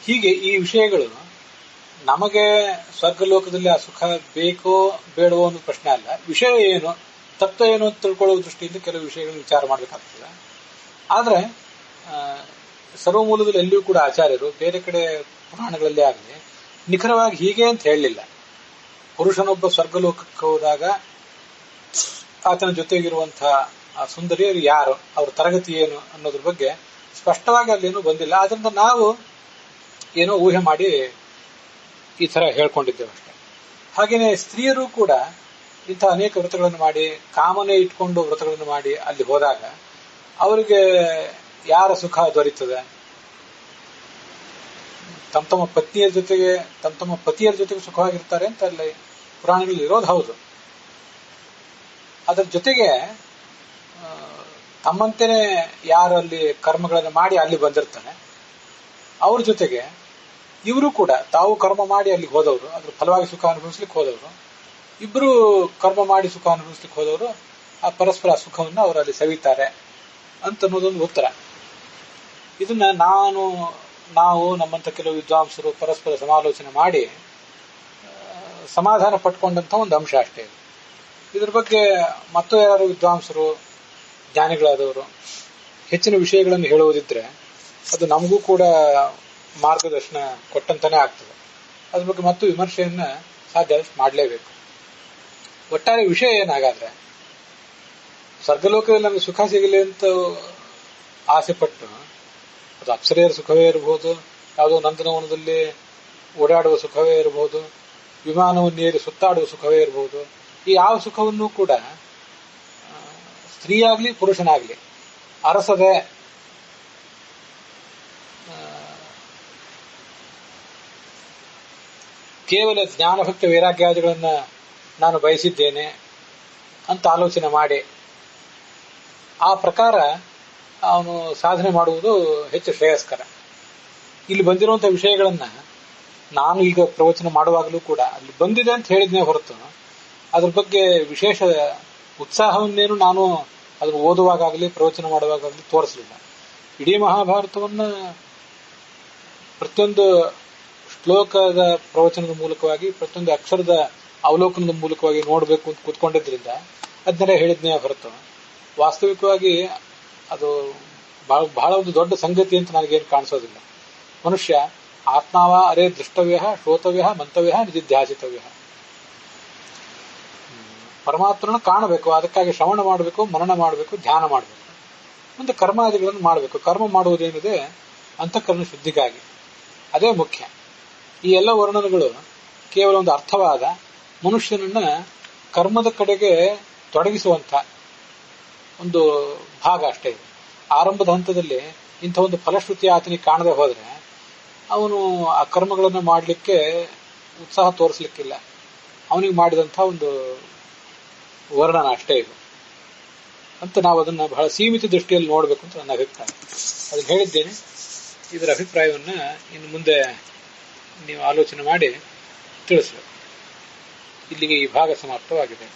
ಹೀಗೆ ಈ ವಿಷಯಗಳು ನಮಗೆ ಸ್ವರ್ಗಲೋಕದಲ್ಲಿ ಆ ಸುಖ ಬೇಕೋ ಬೇಡವೋ ಅನ್ನೋ ಪ್ರಶ್ನೆ ಅಲ್ಲ. ವಿಷಯ ಏನು, ತತ್ವ ಏನು ಅಂತ ತಿಳ್ಕೊಳ್ಳೋ ದೃಷ್ಟಿಯಿಂದ ಕೆಲವು ವಿಷಯಗಳನ್ನು ವಿಚಾರ ಮಾಡಬೇಕಾಗ್ತದೆ. ಆದ್ರೆ ಸರ್ವಮೂಲದಲ್ಲಿ ಎಲ್ಲಿಯೂ ಕೂಡ ಆಚಾರ್ಯರು ಬೇರೆ ಕಡೆ ಪುರಾಣಗಳಲ್ಲಿ ಆಗಲಿ ನಿಖರವಾಗಿ ಹೀಗೆ ಅಂತ ಹೇಳಲಿಲ್ಲ. ಪುರುಷನೊಬ್ಬ ಸ್ವರ್ಗಲೋಕಕ್ಕೆ ಹೋದಾಗ ಆತನ ಜೊತೆಗಿರುವಂತಹ ಆ ಸುಂದರಿಯರು ಯಾರು, ಅವ್ರ ತರಗತಿ ಏನು ಅನ್ನೋದ್ರ ಬಗ್ಗೆ ಸ್ಪಷ್ಟವಾಗಿ ಅಲ್ಲೇನೂ ಬಂದಿಲ್ಲ. ಆದ್ರಿಂದ ನಾವು ಏನೋ ಊಹೆ ಮಾಡಿ ಈ ತರ ಹೇಳ್ಕೊಂಡಿದ್ದೇವೆ ಅಷ್ಟೇ. ಹಾಗೇನೆ ಸ್ತ್ರೀಯರು ಕೂಡ ಇಂಥ ಅನೇಕ ವ್ರತಗಳನ್ನು ಮಾಡಿ, ಕಾಮನೆ ಇಟ್ಕೊಂಡು ವ್ರತಗಳನ್ನು ಮಾಡಿ ಅಲ್ಲಿ ಹೋದಾಗ ಅವರಿಗೆ ಯಾರ ಸುಖ ದೊರೀತದೆ? ತಮ್ಮ ಪತ್ನಿಯರ ಜೊತೆಗೆ, ತಮ್ಮ ಪತಿಯರ ಜೊತೆಗೆ ಸುಖವಾಗಿರ್ತಾರೆ ಅಂತ ಅಲ್ಲಿ ಪುರಾಣಗಳಲ್ಲಿ ಇರೋದು ಹೌದು. ಅದರ ಜೊತೆಗೆ ತಮ್ಮಂತೆನೆ ಯಾರು ಅಲ್ಲಿ ಕರ್ಮಗಳನ್ನು ಮಾಡಿ ಅಲ್ಲಿ ಬಂದಿರ್ತಾನೆ, ಅವ್ರ ಜೊತೆಗೆ ಇವರು ಕೂಡ ತಾವು ಕರ್ಮ ಮಾಡಿ ಅಲ್ಲಿಗೆ ಹೋದವರು, ಅದ್ರ ಫಲವಾಗಿ ಸುಖ ಅನುಭವಿಸ್ಲಿಕ್ಕೆ ಹೋದವರು, ಇಬ್ರು ಕರ್ಮ ಮಾಡಿ ಸುಖ ಅನುಭವಿಸ್ಲಿಕ್ಕೆ ಹೋದವರು ಆ ಪರಸ್ಪರ ಸುಖವನ್ನು ಅವರು ಅಲ್ಲಿ ಸವಿತಾರೆ ಅಂತ ಅನ್ನೋದೊಂದು ಉತ್ತರ. ಇದನ್ನ ನಾವು ನಮ್ಮಂತ ಕೆಲವು ವಿದ್ವಾಂಸರು ಪರಸ್ಪರ ಸಮಾಲೋಚನೆ ಮಾಡಿ ಸಮಾಧಾನ ಪಟ್ಕೊಂಡಂತ ಒಂದು ಅಂಶ ಅಷ್ಟೇ. ಇದ್ರ ಬಗ್ಗೆ ಮತ್ತು ಯಾರು ವಿದ್ವಾಂಸರು, ಜ್ಞಾನಿಗಳಾದವರು ಹೆಚ್ಚಿನ ವಿಷಯಗಳನ್ನು ಹೇಳುವುದಿದ್ರೆ ಅದು ನಮಗೂ ಕೂಡ ಮಾರ್ಗದರ್ಶನ ಕೊಟ್ಟಂತಾನೆ ಆಗ್ತದೆ. ಅದ್ರ ಬಗ್ಗೆ ಮತ್ತು ವಿಮರ್ಶೆಯನ್ನ ಸಾಧ್ಯ ಮಾಡಲೇಬೇಕು. ಒಟ್ಟಾರೆ ವಿಷಯ ಏನಾಗಾದ್ರೆ, ಸ್ವರ್ಗಲೋಕದಲ್ಲಿ ನಮಗೆ ಸುಖ ಸಿಗಲಿ ಅಂತ ಆಸೆ ಪಟ್ಟು, ಅದು ಅಪ್ಸರೆಯರ ಸುಖವೇ ಇರಬಹುದು, ಯಾವುದೋ ನಂದನವನದಲ್ಲಿ ಓಡಾಡುವ ಸುಖವೇ ಇರಬಹುದು, ವಿಮಾನವನ್ನೇರಿ ಸುತ್ತಾಡುವ ಸುಖವೇ ಇರಬಹುದು. ಈ ಯಾವ ಸುಖವನ್ನೂ ಕೂಡ ಸ್ತ್ರೀಯಾಗ್ಲಿ ಪುರುಷನಾಗ್ಲಿ ಅರಸದೆ ಕೇವಲ ಜ್ಞಾನಭಕ್ತ ವೈರಾಗ್ಯಾದಿಗಳನ್ನ ನಾನು ಬಯಸಿದ್ದೇನೆ ಅಂತ ಆಲೋಚನೆ ಮಾಡಿ ಆ ಪ್ರಕಾರ ಅವನು ಸಾಧನೆ ಮಾಡುವುದು ಹೆಚ್ಚು ಶ್ರೇಯಸ್ಕರ. ಇಲ್ಲಿ ಬಂದಿರುವಂತಹ ವಿಷಯಗಳನ್ನ ನಾನು ಈಗ ಪ್ರವಚನ ಮಾಡುವಾಗಲೂ ಕೂಡ ಅಲ್ಲಿ ಬಂದಿದೆ ಅಂತ ಹೇಳಿದ್ನೇ ಹೊರತು ಅದ್ರ ಬಗ್ಗೆ ವಿಶೇಷ ಉತ್ಸಾಹವನ್ನೇನು ನಾನು ಅದನ್ನು ಓದುವಾಗಲಿ ಪ್ರವಚನ ಮಾಡುವಾಗಲಿ ತೋರಿಸಲಿಲ್ಲ. ಇಡೀ ಮಹಾಭಾರತವನ್ನ ಪ್ರತಿಯೊಂದು ಶ್ಲೋಕದ ಪ್ರವಚನದ ಮೂಲಕವಾಗಿ ಪ್ರತಿಯೊಂದು ಅಕ್ಷರದ ಅವಲೋಕನದ ಮೂಲಕವಾಗಿ ನೋಡಬೇಕು ಅಂತ ಕೂತ್ಕೊಂಡಿದ್ರಿಂದ ಅದನ್ನೆಲ್ಲ ಹೇಳಿದ್ನೇ ಹೊರತು ವಾಸ್ತವಿಕವಾಗಿ ಅದು ಬಹಳ ಒಂದು ದೊಡ್ಡ ಸಂಗತಿ ಅಂತ ನನಗೇನು ಕಾಣಿಸೋದಿಲ್ಲ. ಮನುಷ್ಯ ಆತ್ಮಾವ ಅರೇ ದೃಷ್ಟವ್ಯ ಶ್ರೋತವ್ಯ ಮಂತವ್ಯ ನಿಧಿಧ್ಯಾಸಿತವ್ಯ. ಪರಮಾತ್ಮನ ಕಾಣಬೇಕು, ಅದಕ್ಕಾಗಿ ಶ್ರವಣ ಮಾಡಬೇಕು, ಮನನ ಮಾಡಬೇಕು, ಧ್ಯಾನ ಮಾಡಬೇಕು, ಮುಂದೆ ಕರ್ಮಾದಿಗಳನ್ನು ಮಾಡಬೇಕು. ಕರ್ಮ ಮಾಡುವುದೇನಿದೆ ಅಂತಃಕರಣ ಶುದ್ಧಿಗಾಗಿ, ಅದೇ ಮುಖ್ಯ. ಈ ಎಲ್ಲ ವರ್ಣನೆಗಳು ಕೇವಲ ಒಂದು ಅರ್ಥವಾದ ಮನುಷ್ಯನನ್ನ ಕರ್ಮದ ಕಡೆಗೆ ತೊಡಗಿಸುವಂತ ಒಂದು ಭಾಗ ಅಷ್ಟೇ ಇದೆ. ಆರಂಭದ ಹಂತದಲ್ಲಿ ಇಂಥ ಒಂದು ಫಲಶ್ರುತಿ ಆತನಿಗೆ ಕಾಣದೆ ಹೋದ್ರೆ ಅವನು ಆ ಕರ್ಮಗಳನ್ನು ಮಾಡಲಿಕ್ಕೆ ಉತ್ಸಾಹ ತೋರಿಸಲಿಕ್ಕಿಲ್ಲ. ಅವನಿಗೆ ಮಾಡಿದಂಥ ಒಂದು ವರ್ಣನ ಅಷ್ಟೇ ಇದು ಅಂತ ನಾವು ಅದನ್ನ ಬಹಳ ಸೀಮಿತ ದೃಷ್ಟಿಯಲ್ಲಿ ನೋಡಬೇಕು ಅಂತ ನನ್ನ ಅಭಿಪ್ರಾಯ. ಅದನ್ನು ಹೇಳಿದ್ದೇನೆ. ಇದರ ಅಭಿಪ್ರಾಯವನ್ನ ಇನ್ನು ಮುಂದೆ ನೀವು ಆಲೋಚನೆ ಮಾಡಿ ತಿಳಿಸಬೇಕು. ಇಲ್ಲಿಗೆ ಈ ಭಾಗ ಸಮಾಪ್ತವಾಗಿದೆ.